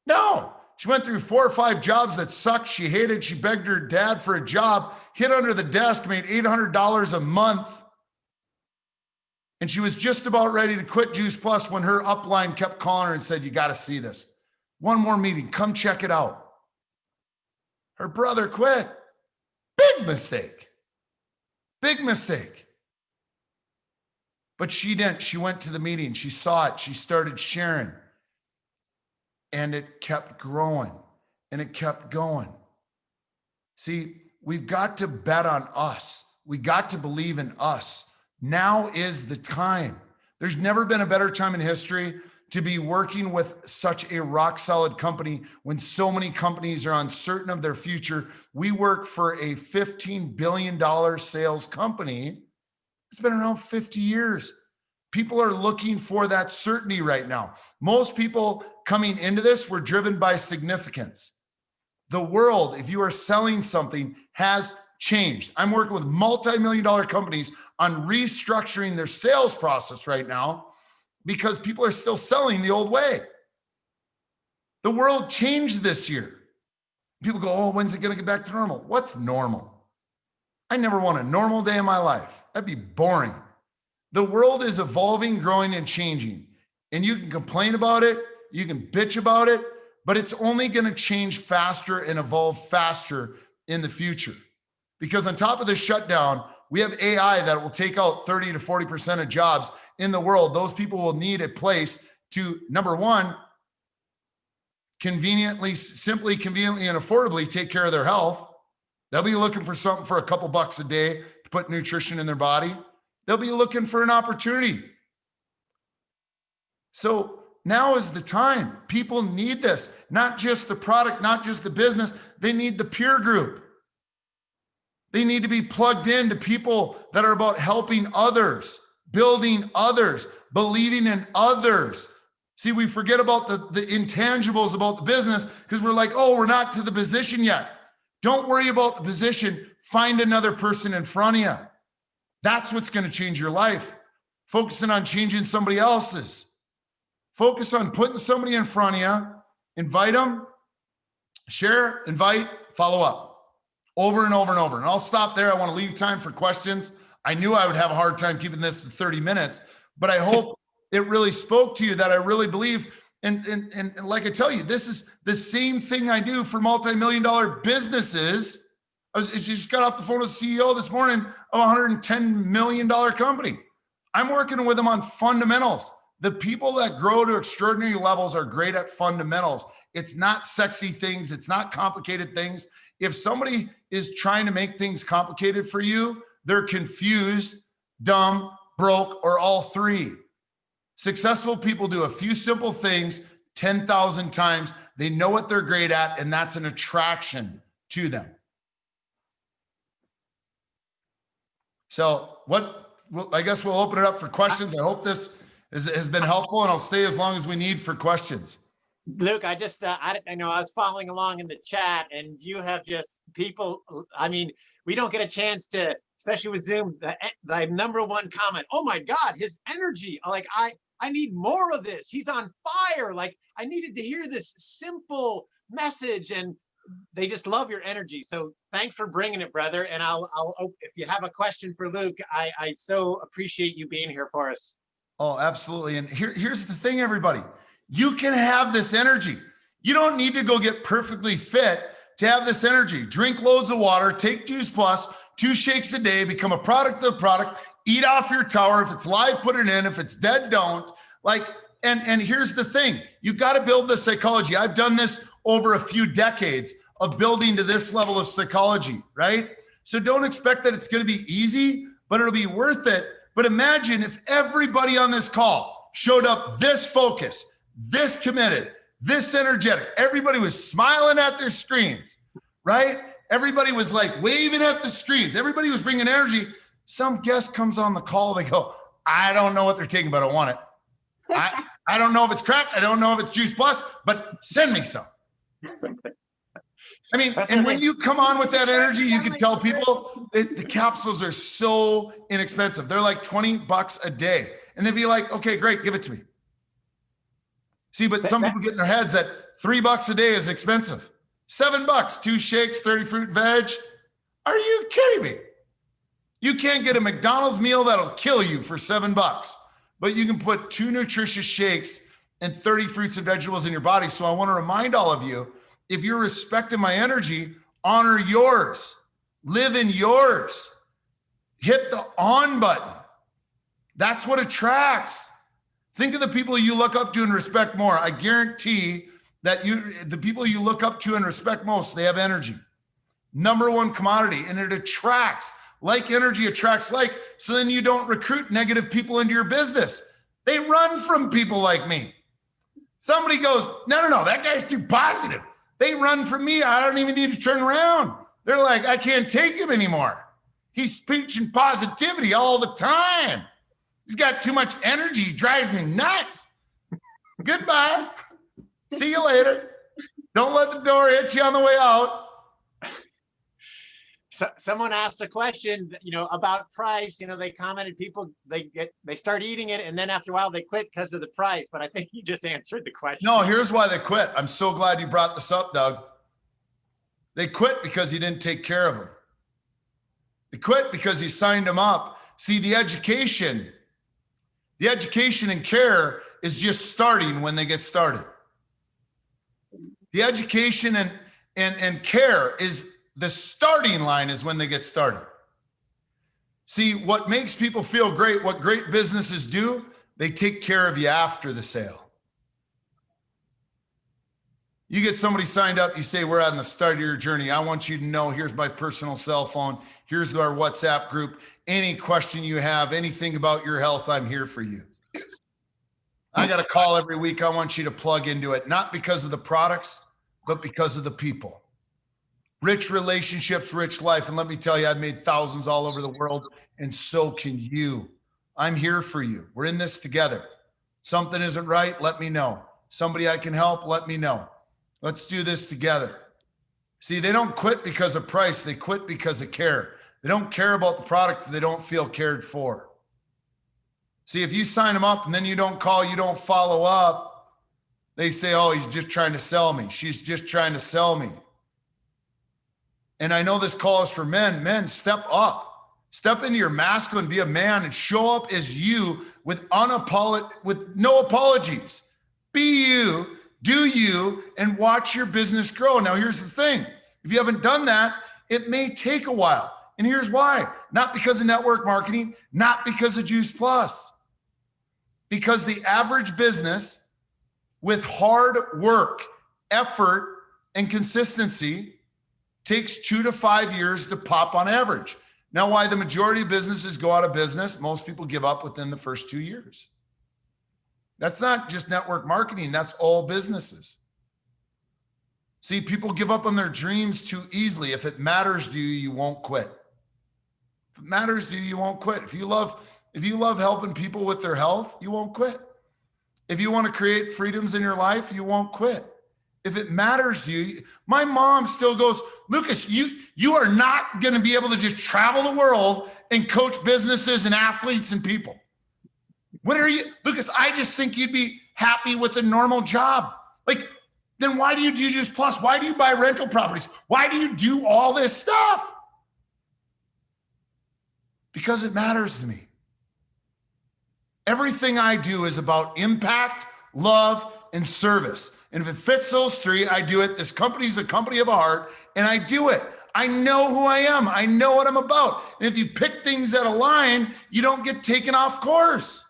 C: No, she went through 4 or 5 jobs that sucked. She hated. She begged her dad for a job, hid under the desk, made $800 a month. And she was just about ready to quit Juice Plus when her upline kept calling her and said, you got to see this. One more meeting, come check it out. Her brother quit. Big mistake. Big mistake. But she didn't. She went to the meeting. She saw it. She started sharing. And it kept growing. And it kept going. See, we've got to bet on us. We got to believe in us. Now is the time. There's never been a better time in history to be working with such a rock solid company when so many companies are uncertain of their future. We work for a $15 billion sales company. It's been around 50 years. People are looking for that certainty right now. Most people coming into this were driven by significance. The world, if you are selling something, has changed. I'm working with multi-million-dollar companies on restructuring their sales process right now because people are still selling the old way. The world changed this year. People go, oh, when's it going to get back to normal? What's normal? I never want a normal day in my life. That'd be boring. The world is evolving, growing, and changing. And you can complain about it, you can bitch about it, but it's only going to change faster and evolve faster in the future. Because on top of this shutdown, we have AI that will take out 30 to 40% of jobs in the world. Those people will need a place to, number one, simply, conveniently, and affordably take care of their health. They'll be looking for something for a couple bucks a day to put nutrition in their body. They'll be looking for an opportunity. So now is the time. People need this, not just the product, not just the business. They need the peer group. They need to be plugged into people that are about helping others, building others, believing in others. See, we forget about the intangibles about the business because we're like, oh, we're not to the position yet. Don't worry about the position. Find another person in front of you. That's what's going to change your life. Focusing on changing somebody else's. Focus on putting somebody in front of you. Invite them, share, invite, follow up. Over and over and over. And I'll stop there. I want to leave time for questions. I knew I would have a hard time keeping this to 30 minutes, but I hope it really spoke to you that I really believe. And like I tell you, this is the same thing I do for multi-million-dollar businesses. I just got off the phone with the CEO this morning of a $110 million company. I'm working with them on fundamentals. The people that grow to extraordinary levels are great at fundamentals. It's not sexy things. It's not complicated things. If somebody is trying to make things complicated for you, they're confused, dumb, broke, or all three. Successful people do a few simple things 10,000 times. They know what they're great at, and that's an attraction to them. So I guess we'll open it up for questions. I hope this has been helpful, and I'll stay as long as we need for questions.
A: Luke, I just, I know I was following along in the chat, and you have just people, I mean, we don't get a chance to, especially with Zoom, the number one comment, oh my God, his energy, like I need more of this. He's on fire. Like I needed to hear this simple message, and they just love your energy. So thanks for bringing it, brother. And I'll if you have a question for Luke, I so appreciate you being here for us.
C: Oh, absolutely. And here's the thing, everybody. You can have this energy. You don't need to go get perfectly fit to have this energy. Drink loads of water, take Juice Plus, 2 shakes a day, become a product of the product, eat off your tower. If it's live, put it in. If it's dead, don't. Like, And here's the thing, you got to build the psychology. I've done this over a few decades of building to this level of psychology, right? So don't expect that it's going to be easy, but it'll be worth it. But imagine if everybody on this call showed up this focused, this committed, this energetic. Everybody was smiling at their screens, right? Everybody was like waving at the screens. Everybody was bringing energy. Some guest comes on the call. They go, I don't know what they're taking, but I want it. I don't know if it's crack. I don't know if it's Juice Plus, but send me some. I mean, and when you come on with that energy, you can tell people the capsules are so inexpensive. They're like $20 a day. And they'd be like, okay, great, give it to me. See, but some people get in their heads that $3 a day is expensive. $7, 2 shakes, 30 fruit veg. Are you kidding me? You can't get a McDonald's meal that'll kill you for $7, but you can put 2 nutritious shakes and 30 fruits and vegetables in your body. So I want to remind all of you, if you're respecting my energy, honor yours, live in yours, hit the on button. That's what attracts. Think of the people you look up to and respect more. I guarantee that the people you look up to and respect most, they have energy. Number one commodity, and it attracts. Like energy attracts like, so then you don't recruit negative people into your business. They run from people like me. Somebody goes, no, that guy's too positive. They run from me. I don't even need to turn around. They're like, I can't take him anymore. He's preaching positivity all the time. He's got too much energy. He drives me nuts. Goodbye. See you later. Don't let the door hit you on the way out.
A: So someone asked a question, about price. They commented people, they start eating it, and then after a while they quit because of the price. But I think you just answered the question.
C: No, here's why they quit. I'm so glad you brought this up, Doug. They quit because you didn't take care of them. They quit because you signed them up. See, the education and care is just starting when they get started. The education and care is the starting line is when they get started. See, what makes people feel great, what great businesses do, they take care of you after the sale. You get somebody signed up, you say, we're on the start of your journey. I want you to know, here's my personal cell phone. Here's our WhatsApp group. Any question you have, anything about your health, I'm here for you. I got a call every week. I want you to plug into it, not because of the products, but because of the people. Rich relationships, rich life. And let me tell you, I've made thousands all over the world, and so can you. I'm here for you. We're in this together. Something isn't right, let me know. Somebody I can help, let me know. Let's do this together. See, they don't quit because of price. They quit because of care. They don't care about the product. They don't feel cared for. See, if you sign them up and then you don't call, you don't follow up, they say, oh, he's just trying to sell me. She's just trying to sell me. And I know this call is for men. Men, step up. Step into your masculine, be a man, and show up as you with no apologies. Be you, do you, and watch your business grow. Now, here's the thing. If you haven't done that, it may take a while. And here's why. Not because of network marketing, not because of Juice Plus. Because the average business with hard work, effort, and consistency takes 2 to 5 years to pop on average. Now, why the majority of businesses go out of business, most people give up within the first 2 years. That's not just network marketing, that's all businesses. See, people give up on their dreams too easily. If it matters to you, you won't quit. If it matters to you, you won't quit. If you love helping people with their health, you won't quit. If you want to create freedoms in your life, you won't quit. If it matters to you, my mom still goes, Lucas, you are not going to be able to just travel the world and coach businesses and athletes and people. What are you, Lucas? I just think you'd be happy with a normal job. Like, then why do you do Juice Plus? Why do you buy rental properties? Why do you do all this stuff? Because it matters to me. Everything I do is about impact, love, and service. And if it fits those three, I do it. This company is a company of a heart, and I do it. I know who I am. I know what I'm about. And if you pick things that align, you don't get taken off course.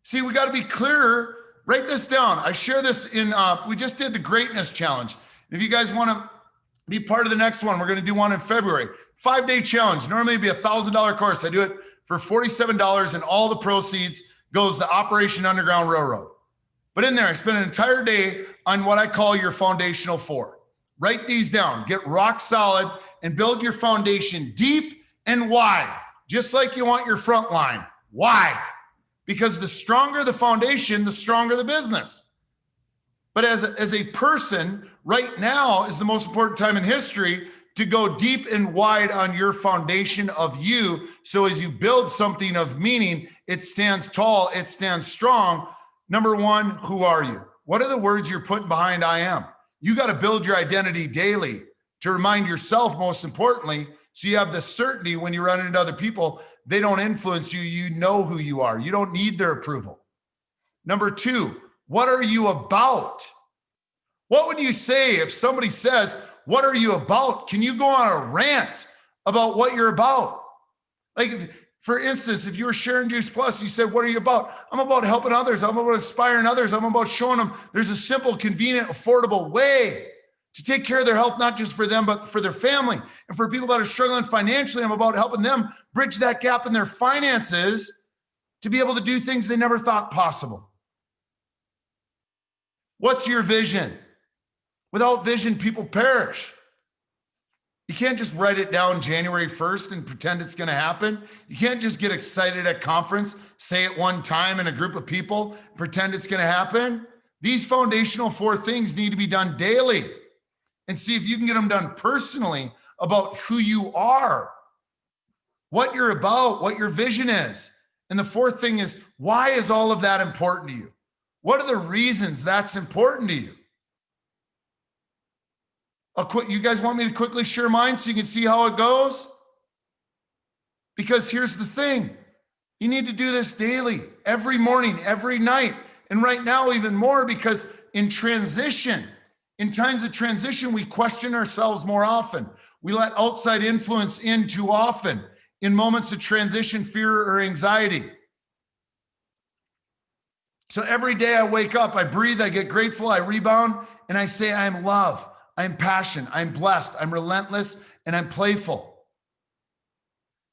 C: See, we got to be clearer. Write this down. I share this in, we just did the greatness challenge. If you guys want to be part of the next one, we're going to do one in February. 5-day challenge. Normally it'd be $1,000 course. I do it for $47 and all the proceeds goes to Operation Underground Railroad. But in there, I spent an entire day on what I call your foundational 4. Write these down. Get rock solid and build your foundation deep and wide, just like you want your front line wide. Because the stronger the foundation, the stronger the business. But as a person, right now is the most important time in history to go deep and wide on your foundation of you. So as you build something of meaning, it stands tall, it stands strong. Number one, who are you? What are the words you're putting behind I am? You got to build your identity daily to remind yourself, most importantly, so you have the certainty when you run into other people, they don't influence you. You know who you are. You don't need their approval. Number 2, what are you about? What would you say if somebody says, what are you about? Can you go on a rant about what you're about? Like, for instance, if you were sharing Juice Plus, you said, what are you about? I'm about helping others. I'm about inspiring others. I'm about showing them there's a simple, convenient, affordable way to take care of their health, not just for them, but for their family. And for people that are struggling financially, I'm about helping them bridge that gap in their finances to be able to do things they never thought possible. What's your vision? Without vision, people perish. You can't just write it down January 1st and pretend it's going to happen. You can't just get excited at conference, say it one time in a group of people, pretend it's going to happen. These foundational 4 things need to be done daily. And see if you can get them done personally about who you are, what you're about, what your vision is. And the 4th thing is, why is all of that important to you? What are the reasons that's important to you? You guys want me to quickly share mine so you can see how it goes? Because here's the thing. You need to do this daily, every morning, every night. And right now, even more, because in transition, in times of transition, we question ourselves more often. We let outside influence in too often in moments of transition, fear, or anxiety. So every day I wake up, I breathe, I get grateful, I rebound, and I say, I'm love, I'm passion, I'm blessed, I'm relentless, and I'm playful.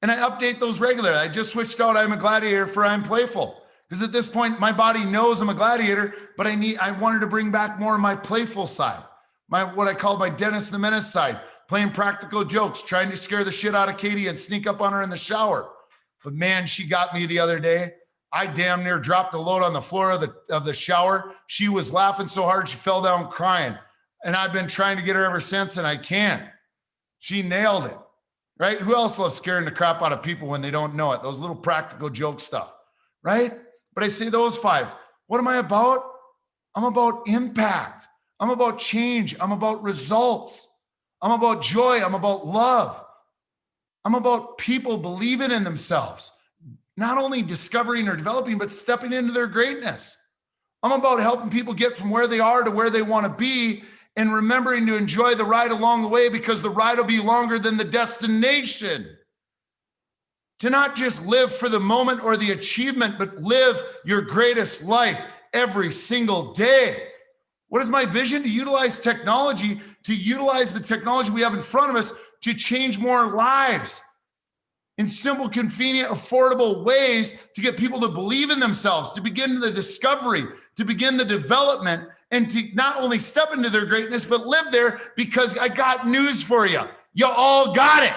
C: And I update those regularly. I just switched out I'm a gladiator for I'm playful. Because at this point, my body knows I'm a gladiator, but I wanted to bring back more of my playful side, what I call my Dennis the Menace side, playing practical jokes, trying to scare the shit out of Katie and sneak up on her in the shower. But man, she got me the other day. I damn near dropped a load on the floor of the shower. She was laughing so hard, she fell down crying. And I've been trying to get her ever since, and I can't. She nailed it, right? Who else loves scaring the crap out of people when they don't know it? Those little practical joke stuff, right? But I say those 5. What am I about? I'm about impact. I'm about change. I'm about results. I'm about joy. I'm about love. I'm about people believing in themselves, not only discovering or developing, but stepping into their greatness. I'm about helping people get from where they are to where they want to be and remembering to enjoy the ride along the way, because the ride will be longer than the destination. To not just live for the moment or the achievement, but live your greatest life every single day. What is my vision? To utilize technology, to utilize the technology we have in front of us to change more lives in simple, convenient, affordable ways to get people to believe in themselves, to begin the discovery, to begin the development, and to not only step into their greatness, but live there, because I got news for you. You all got it.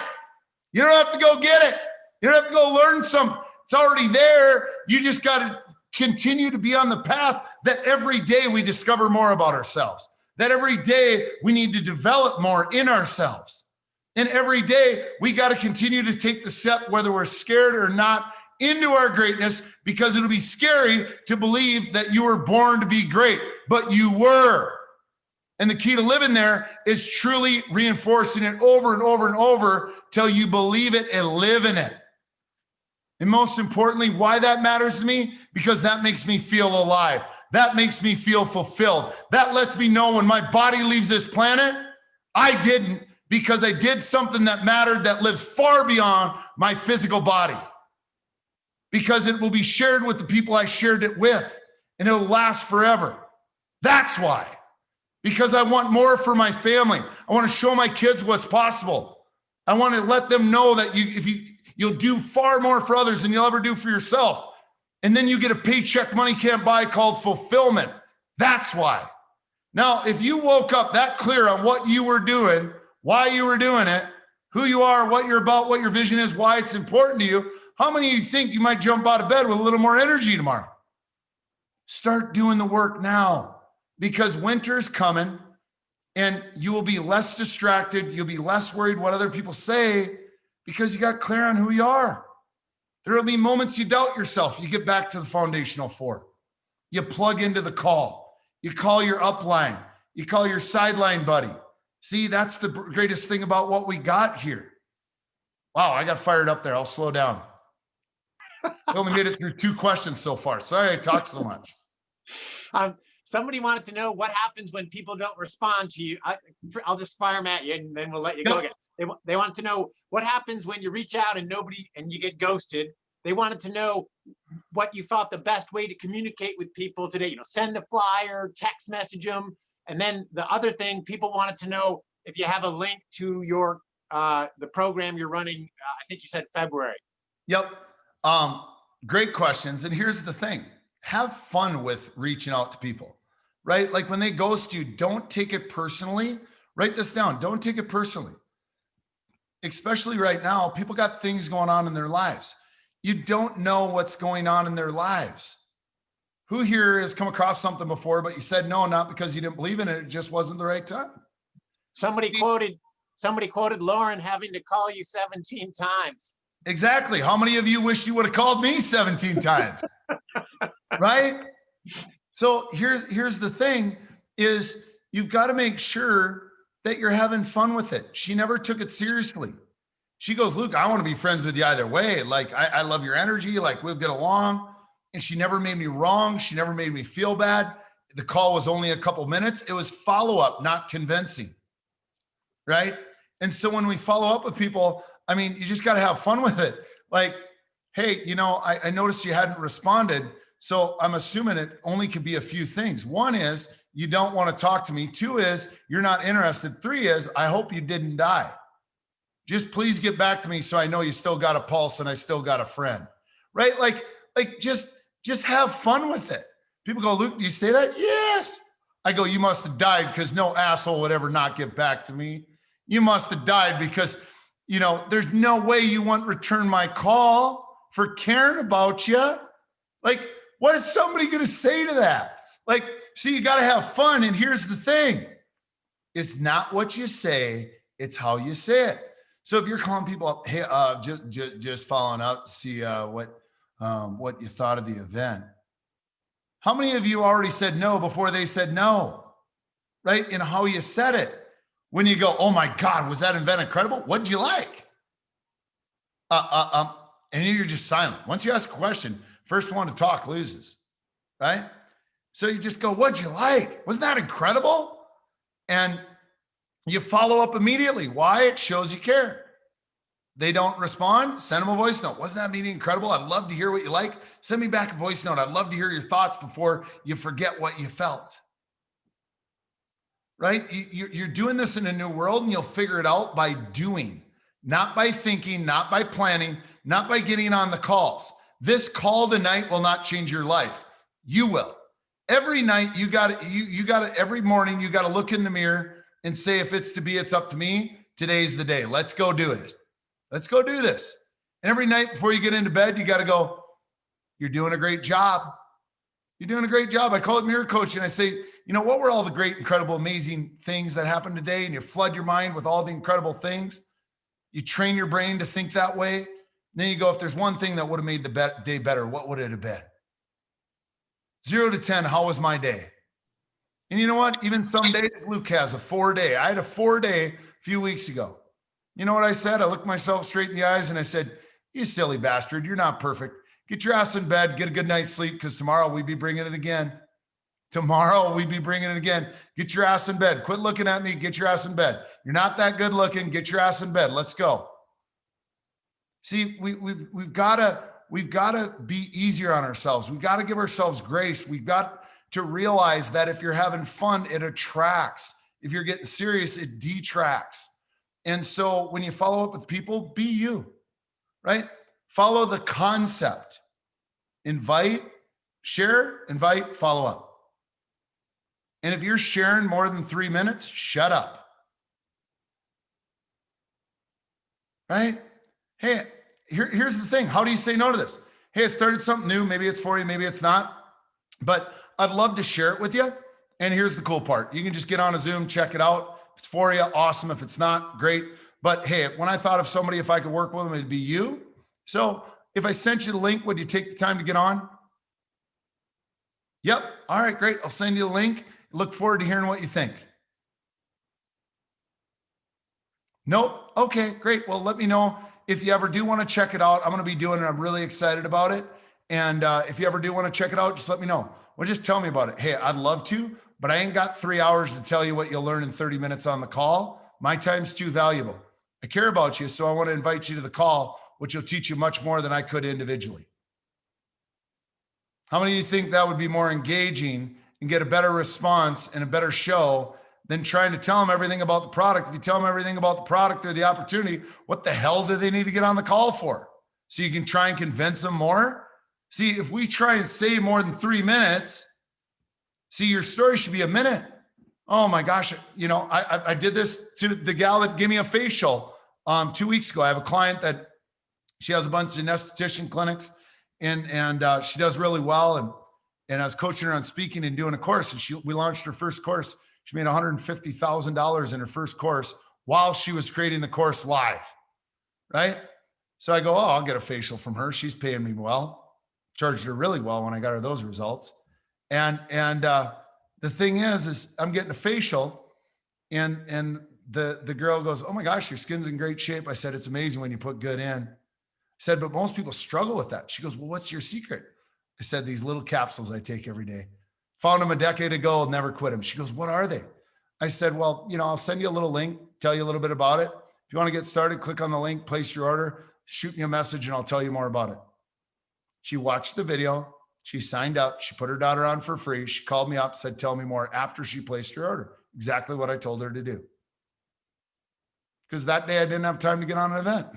C: You don't have to go get it. You don't have to go learn something. It's already there. You just got to continue to be on the path that every day we discover more about ourselves, that every day we need to develop more in ourselves. And every day we got to continue to take the step, whether we're scared or not, into our greatness, because it'll be scary to believe that you were born to be great, but you were. And the key to living there is truly reinforcing it over and over and over till you believe it and live in it. And most importantly, why that matters to me? Because that makes me feel alive. That makes me feel fulfilled. That lets me know when my body leaves this planet, I didn't, because I did something that mattered, that lives far beyond my physical body. because it will be shared with the people I shared it with, and it'll last forever. That's why. Because I want more for my family. I want to show my kids what's possible. I want to let them know that you'll do far more for others than you'll ever do for yourself. And then you get a paycheck money can't buy called fulfillment. That's why. Now, if you woke up that clear on what you were doing, why you were doing it, who you are, what you're about, what your vision is, why it's important to you, how many of you think you might jump out of bed with a little more energy tomorrow? Start doing the work now, because winter's coming and you will be less distracted. You'll be less worried what other people say because you got clear on who you are. There will be moments you doubt yourself. You get back to the foundational four. You plug into the call. You call your upline. You call your sideline buddy. See, that's the greatest thing about what we got here. Wow, I got fired up there. I'll slow down. I only made it through 2 questions so far. Sorry I talked so much.
A: Somebody wanted to know what happens when people don't respond to you. I'll just fire them at you and then we'll let you go again. They wanted to know what happens when you reach out and you get ghosted. They wanted to know what you thought the best way to communicate with people today. Send a flyer, text message them. And then the other thing, people wanted to know if you have a link to your the program you're running. I think you said February.
C: Yep. Great questions. And here's the thing. Have fun with reaching out to people, right? Like when they ghost you, don't take it personally. Write this down. Don't take it personally. Especially right now, people got things going on in their lives. You don't know what's going on in their lives. Who here has come across something before, but you said no, not because you didn't believe in it. It just wasn't the right time.
A: Somebody quoted Lauren having to call you 17 times.
C: Exactly. How many of you wish you would have called me 17 times? Right? So here's the thing is you've got to make sure that you're having fun with it. She never took it seriously. She goes, Luke, I want to be friends with you either way. Like, I love your energy. Like, we'll get along. And she never made me wrong. She never made me feel bad. The call was only a couple minutes. It was follow-up, not convincing. Right? And so when we follow up with people, I mean, you just got to have fun with it. Like, hey, I noticed you hadn't responded. So I'm assuming it only could be a few things. 1 is you don't want to talk to me. 2 is you're not interested. 3 is I hope you didn't die. Just please get back to me so I know you still got a pulse and I still got a friend. Right? Like just have fun with it. People go, Luke, do you say that? Yes. I go, you must have died because no asshole would ever not get back to me. You must have died because, there's no way you won't return my call for caring about you. Like, what is somebody going to say to that? Like, see, you got to have fun. And here's the thing. It's not what you say. It's how you say it. So if you're calling people up, hey, just following up to see what you thought of the event. How many of you already said no before they said no? Right? And how you said it. When you go, oh my God, was that event incredible? What'd you like? And you're just silent. Once you ask a question, first one to talk loses, right? So you just go, what'd you like? Wasn't that incredible? And you follow up immediately. Why? It shows you care. They don't respond, send them a voice note. Wasn't that meeting incredible? I'd love to hear what you like. Send me back a voice note. I'd love to hear your thoughts before you forget what you felt. Right? You're doing this in a new world and you'll figure it out by doing, not by thinking, not by planning, not by getting on the calls. This call tonight will not change your life. You will. Every night you got to, every morning you got to look in the mirror and say, if it's to be, it's up to me. Today's the day. Let's go do it. Let's go do this. And every night before you get into bed, you got to go, you're doing a great job. You're doing a great job. I call it mirror coaching. I say, what were all the great, incredible, amazing things that happened today? And you flood your mind with all the incredible things. You train your brain to think that way. Then you go, if there's one thing that would have made the day better, what would it have been? 0 to 10, how was my day? And you know what? Even some days, Luke has a 4-day. I had a 4-day a few weeks ago. You know what I said? I looked myself straight in the eyes and I said, you silly bastard, you're not perfect. Get your ass in bed, get a good night's sleep, because tomorrow we'd be bringing it again. Tomorrow we'd be bringing it again. Get your ass in bed. Quit looking at me. Get your ass in bed. You're not that good looking. Get your ass in bed. Let's go. See, we've got to we've got to be easier on ourselves. We've got to give ourselves grace. We've got to realize that if you're having fun, it attracts. If you're getting serious, it detracts. And so when you follow up with people, be you, right? Follow the concept. Invite, share, invite, follow up. And if you're sharing more than 3 minutes, shut up. Right? Hey, here's the thing. How do you say no to this? Hey, I started something new. Maybe it's for you, maybe it's not. But I'd love to share it with you. And here's the cool part. You can just get on a Zoom, check it out. If it's for you, awesome. If it's not, great. But hey, when I thought of somebody, if I could work with them, it'd be you. So if I sent you the link, would you take the time to get on? Yep. All right, great. I'll send you the link. Look forward to hearing what you think. Nope. Okay, great. Well, let me know if you ever do want to check it out. I'm going to be doing it. I'm really excited about it. And if you ever do want to check it out, just let me know. Well, just tell me about it. Hey, I'd love to, but I ain't got 3 hours to tell you what you'll learn in 30 minutes on the call. My time's too valuable. I care about you, so I want to invite you to the call, which will teach you much more than I could individually. How many of you think that would be more engaging and get a better response and a better show than trying to tell them everything about the product? If you tell them everything about the product or the opportunity, what the hell do they need to get on the call for? So you can try and convince them more? See, if we try and save more than 3 minutes, see, your story should be a minute. Oh my gosh. You know, I did this to the gal that gave me a facial 2 weeks ago. I have a client that she has a bunch of esthetician clinics and she does really well. And I was coaching her on speaking and doing a course, and we launched her first course. She made $150,000 in her first course while she was creating the course live, right? So I go, oh, I'll get a facial from her. She's paying me well. Charged her really well when I got her those results. And the thing is I'm getting a facial, and the girl goes, oh my gosh, your skin's in great shape. I said, it's amazing when you put good in. I said, but most people struggle with that. She goes, well, what's your secret? I said, these little capsules I take every day. Found them a decade ago, I'll never quit them. She goes, what are they? I said, well, you know, I'll send you a little link, tell you a little bit about it. If you want to get started, click on the link, place your order, shoot me a message, and I'll tell you more about it. She watched the video. She signed up. She put her daughter on for free. She called me up, said, tell me more after she placed her order. Exactly what I told her to do. Because that day I didn't have time to get on an event.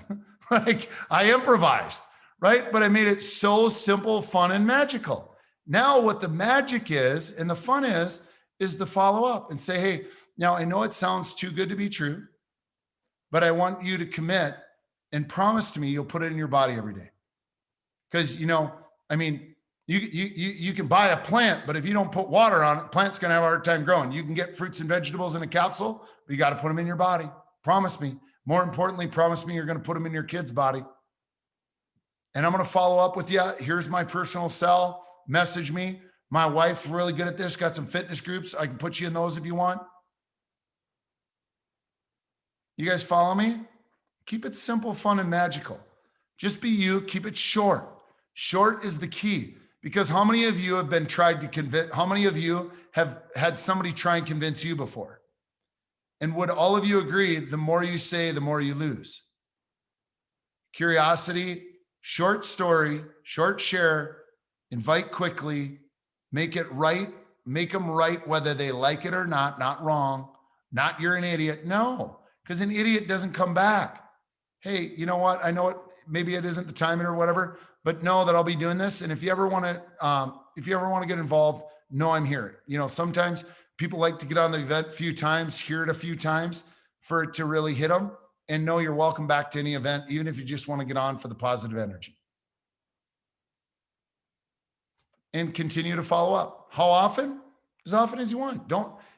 C: Like, I improvised, right? But I made it so simple, fun, and magical. Now what the magic is and the fun is the follow up and say, hey, now I know it sounds too good to be true, but I want you to commit and promise to me you'll put it in your body every day. Because, you know, I mean, you can buy a plant, but if you don't put water on it, the plant's going to have a hard time growing. You can get fruits and vegetables in a capsule, but you got to put them in your body. Promise me. More importantly, promise me you're going to put them in your kid's body. And I'm going to follow up with you. Here's my personal cell. Message me. My wife's really good at this. Got some fitness groups. I can put you in those if you want. You guys follow me? Keep it simple, fun, and magical. Just be you. Keep it short. Short is the key. Because how many of you have been tried to convince? How many of you have had somebody try and convince you before? And would all of you agree, the more you say, the more you lose? Curiosity, short story, short share, invite quickly, make it right, make them right, whether they like it or not wrong, not you're an idiot. No, because an idiot doesn't come back. Hey, you know what? I know it, maybe it isn't the timing or whatever, but know that I'll be doing this. And if you ever want to get involved, know I'm here. You know, sometimes people like to get on the event a few times, hear it a few times for it to really hit them, and know you're welcome back to any event, even if you just want to get on for the positive energy. And continue to follow up. How often? As often as you want.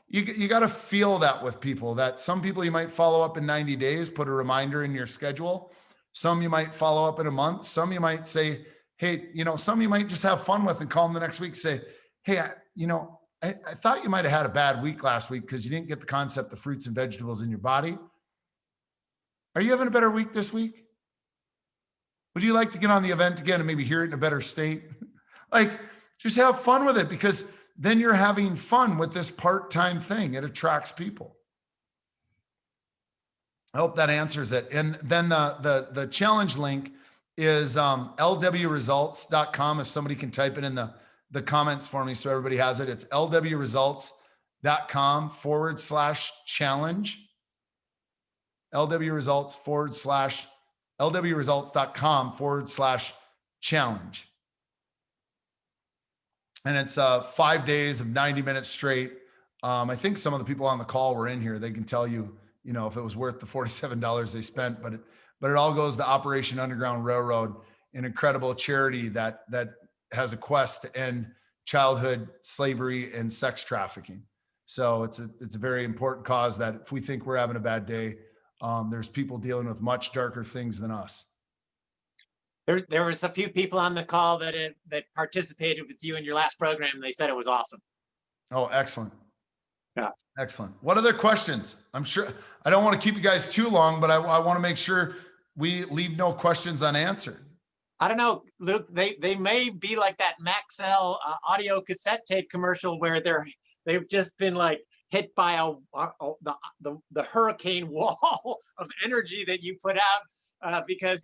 C: You got to feel that with people, that some people you might follow up in 90 days, put a reminder in your schedule. Some you might follow up in a month. Some you might say, hey, you know, some you might just have fun with and call them the next week, say, hey, I thought you might have had a bad week last week because you didn't get the concept of fruits and vegetables in your body. Are you having a better week this week? Would you like to get on the event again and maybe hear it in a better state? Like, just have fun with it, because then you're having fun with this part-time thing. It attracts people. I hope that answers it. And then the challenge link is lwresults.com. If somebody can type it in the comments for me so everybody has it. It's lwresults.com/challenge. lwresults.com/challenge. And it's 5 days of 90 minutes straight. I think some of the people on the call were in here. They can tell you, if it was worth the $47 they spent, but it all goes to Operation Underground Railroad, an incredible charity that has a quest to end childhood slavery and sex trafficking. So it's a very important cause that if we think we're having a bad day, there's people dealing with much darker things than us.
A: There was a few people on the call that participated with you in your last program. And they said it was awesome.
C: Oh, excellent.
A: Yeah.
C: Excellent. What other questions? I'm sure I don't want to keep you guys too long, but I want to make sure we leave no questions unanswered.
A: I don't know, Luke, they may be like that Maxell audio cassette tape commercial where they've just been like hit by the hurricane wall of energy that you put out. Because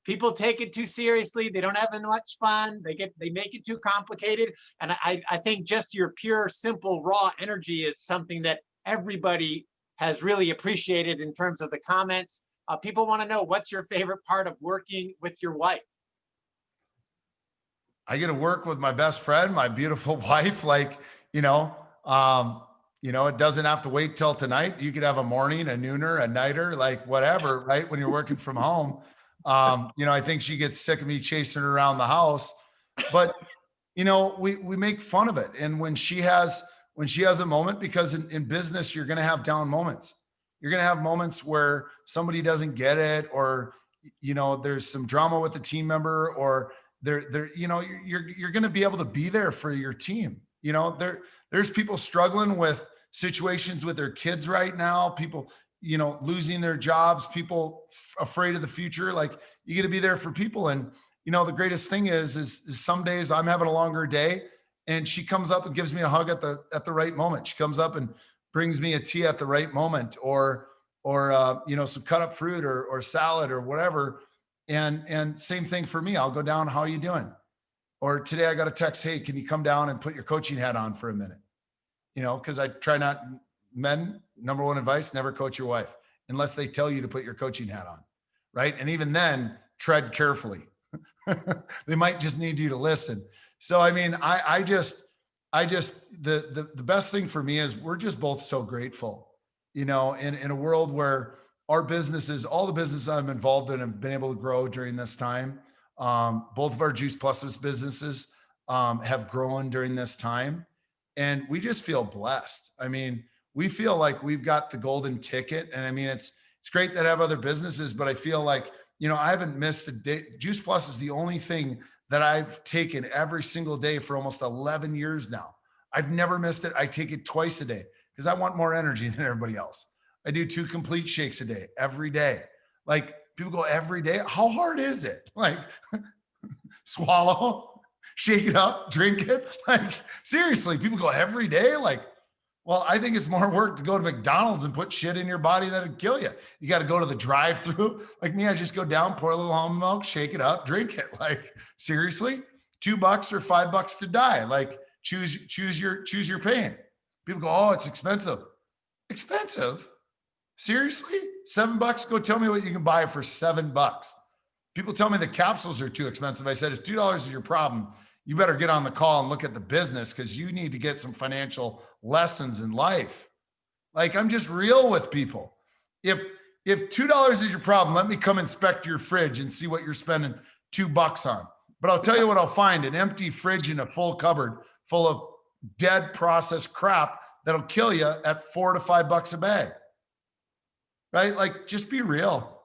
A: people take it too seriously. They don't have much fun. They make it too complicated. And I think just your pure, simple, raw energy is something that everybody has really appreciated in terms of the comments. People want to know, what's your favorite part of working with your wife?
C: I get to work with my best friend, my beautiful wife. It doesn't have to wait till tonight. You could have a morning, a nooner, a nighter, like whatever, right? When you're working from home. I think she gets sick of me chasing her around the house, but we make fun of it. And when she has a moment, because in business, you're going to have down moments. You're going to have moments where somebody doesn't get it, or, there's some drama with the team member, or you're going to be able to be there for your team. There's people struggling with situations with their kids right now, people, losing their jobs, people afraid of the future. Like, you got to be there for people. And, the greatest thing is some days I'm having a longer day and she comes up and gives me a hug at the right moment. She comes up and brings me a tea at the right moment, or some cut up fruit or salad or whatever. And same thing for me. I'll go down. How are you doing? Or today I got a text, hey, can you come down and put your coaching hat on for a minute? Because I try not, men, number one advice, never coach your wife unless they tell you to put your coaching hat on, right? And even then, tread carefully. They might just need you to listen. So, the best thing for me is we're just both so grateful, in a world where our businesses, all the businesses I'm involved in have been able to grow during this time. Both of our Juice Plus businesses have grown during this time, and we just feel blessed. We feel like we've got the golden ticket, and it's great that I have other businesses, but I feel like, I haven't missed a day. Juice Plus is the only thing that I've taken every single day for almost 11 years now. I've never missed it. I take it twice a day because I want more energy than everybody else. I do 2 complete shakes a day, every day. Like, people go, every day? How hard is it? Like, swallow, shake it up, drink it. Like, seriously, people go, every day? Like, well, I think it's more work to go to McDonald's and put shit in your body that'd kill you. You got to go to the drive-through. Like me, I just go down, pour a little almond milk, shake it up, drink it. Like, seriously, $2 or $5 to die. Like, choose your pain. People go, oh, it's expensive. Expensive? Seriously? $7? Go tell me what you can buy for $7. People tell me the capsules are too expensive. I said, if $2 is your problem, you better get on the call and look at the business, because you need to get some financial lessons in life. Like, I'm just real with people. If $2 is your problem, let me come inspect your fridge and see what you're spending $2 on. But I'll tell you what I'll find: an empty fridge and a full cupboard full of dead processed crap that'll kill you at $4 to $5 a bag. Right? Like, just be real.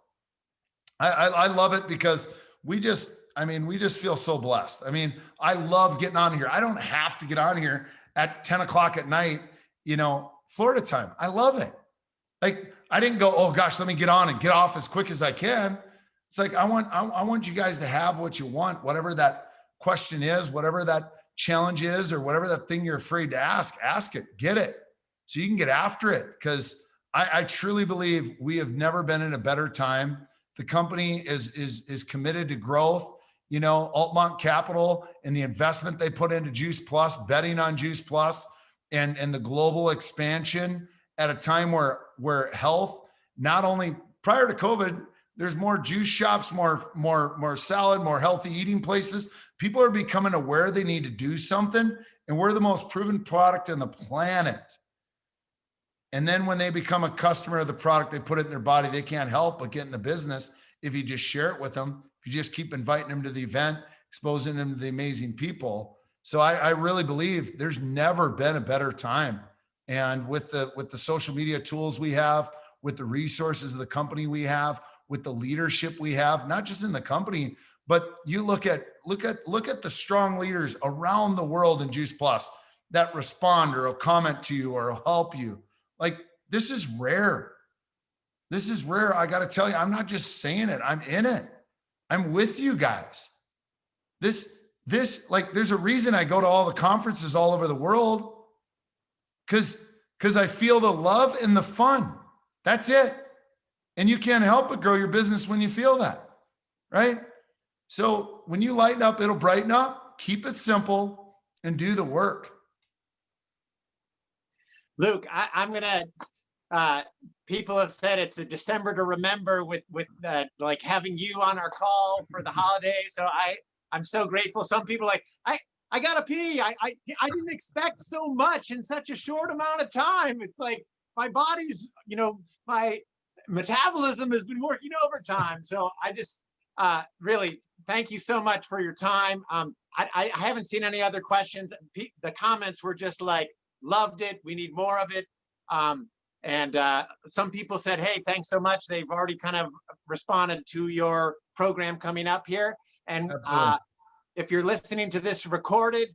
C: I love it because we just feel so blessed. I love getting on here. I don't have to get on here at 10 o'clock at night, Florida time. I love it. Like, I didn't go, oh gosh, let me get on and get off as quick as I can. It's like, I want you guys to have what you want, whatever that question is, whatever that challenge is, or whatever that thing you're afraid to ask it, get it, so you can get after it. Because I truly believe we have never been in a better time The company is committed to growth. You know, Altmont Capital and the investment they put into Juice Plus, betting on Juice Plus, and the global expansion at a time where health, not only prior to COVID, there's more juice shops, more salad, more healthy eating places. People are becoming aware they need to do something, and we're the most proven product on the planet. And then when they become a customer of the product, they put it in their body, they can't help but get in the business if you just share it with them, if you just keep inviting them to the event, exposing them to the amazing people. So I really believe there's never been a better time. And with the social media tools we have, with the resources of the company we have, with the leadership we have, not just in the company, but you look at the strong leaders around the world in Juice Plus that respond or will comment to you or will help you. Like, this is rare. This is rare. I got to tell you, I'm not just saying it. I'm in it. I'm with you guys. This like, there's a reason I go to all the conferences all over the world, because I feel the love and the fun. That's it. And you can't help but grow your business when you feel that, right? So when you lighten up, it'll brighten up. Keep it simple and do the work.
A: Luke, I'm gonna. People have said it's a December to remember with like having you on our call for the holidays. So I'm so grateful. Some people are like, I gotta pee. I didn't expect so much in such a short amount of time. It's like my body's, you know, my metabolism has been working overtime. So I just really thank you so much for your time. I haven't seen any other questions. The comments were just like, loved it. We need more of it. And some people said, hey, thanks so much. They've already kind of responded to your program coming up here. And if you're listening to this recorded,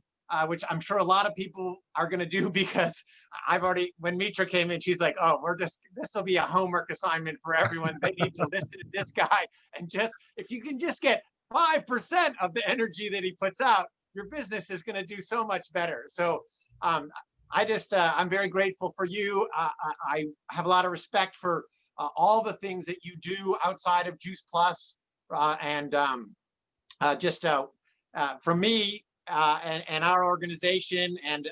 A: which I'm sure a lot of people are going to do, because I've already, when Mitra came in, she's like, oh, this will be a homework assignment for everyone. They need to listen to this guy. And just, if you can just get 5% of the energy that he puts out, your business is going to do so much better. So I'm very grateful for you. I have a lot of respect for all the things that you do outside of Juice Plus, and from me and our organization, and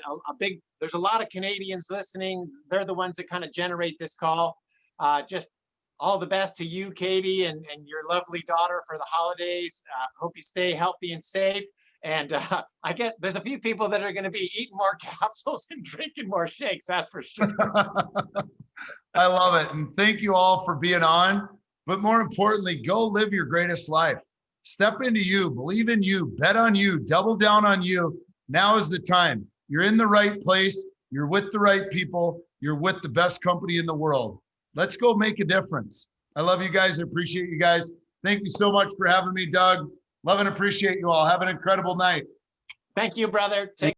A: there's a lot of Canadians listening. They're the ones that kind of generate this call. Just all the best to you, Katie, and your lovely daughter for the holidays. Hope you stay healthy and safe. And I get there's a few people that are going to be eating more capsules and drinking more shakes. That's for sure.
C: I love it. And thank you all for being on. But more importantly, go live your greatest life. Step into you, believe in you, bet on you, double down on you. Now is the time. You're in the right place. You're with the right people. You're with the best company in the world. Let's go make a difference. I love you guys. I appreciate you guys. Thank you so much for having me, Doug. Love and appreciate you all. Have an incredible night.
A: Thank you, brother. Take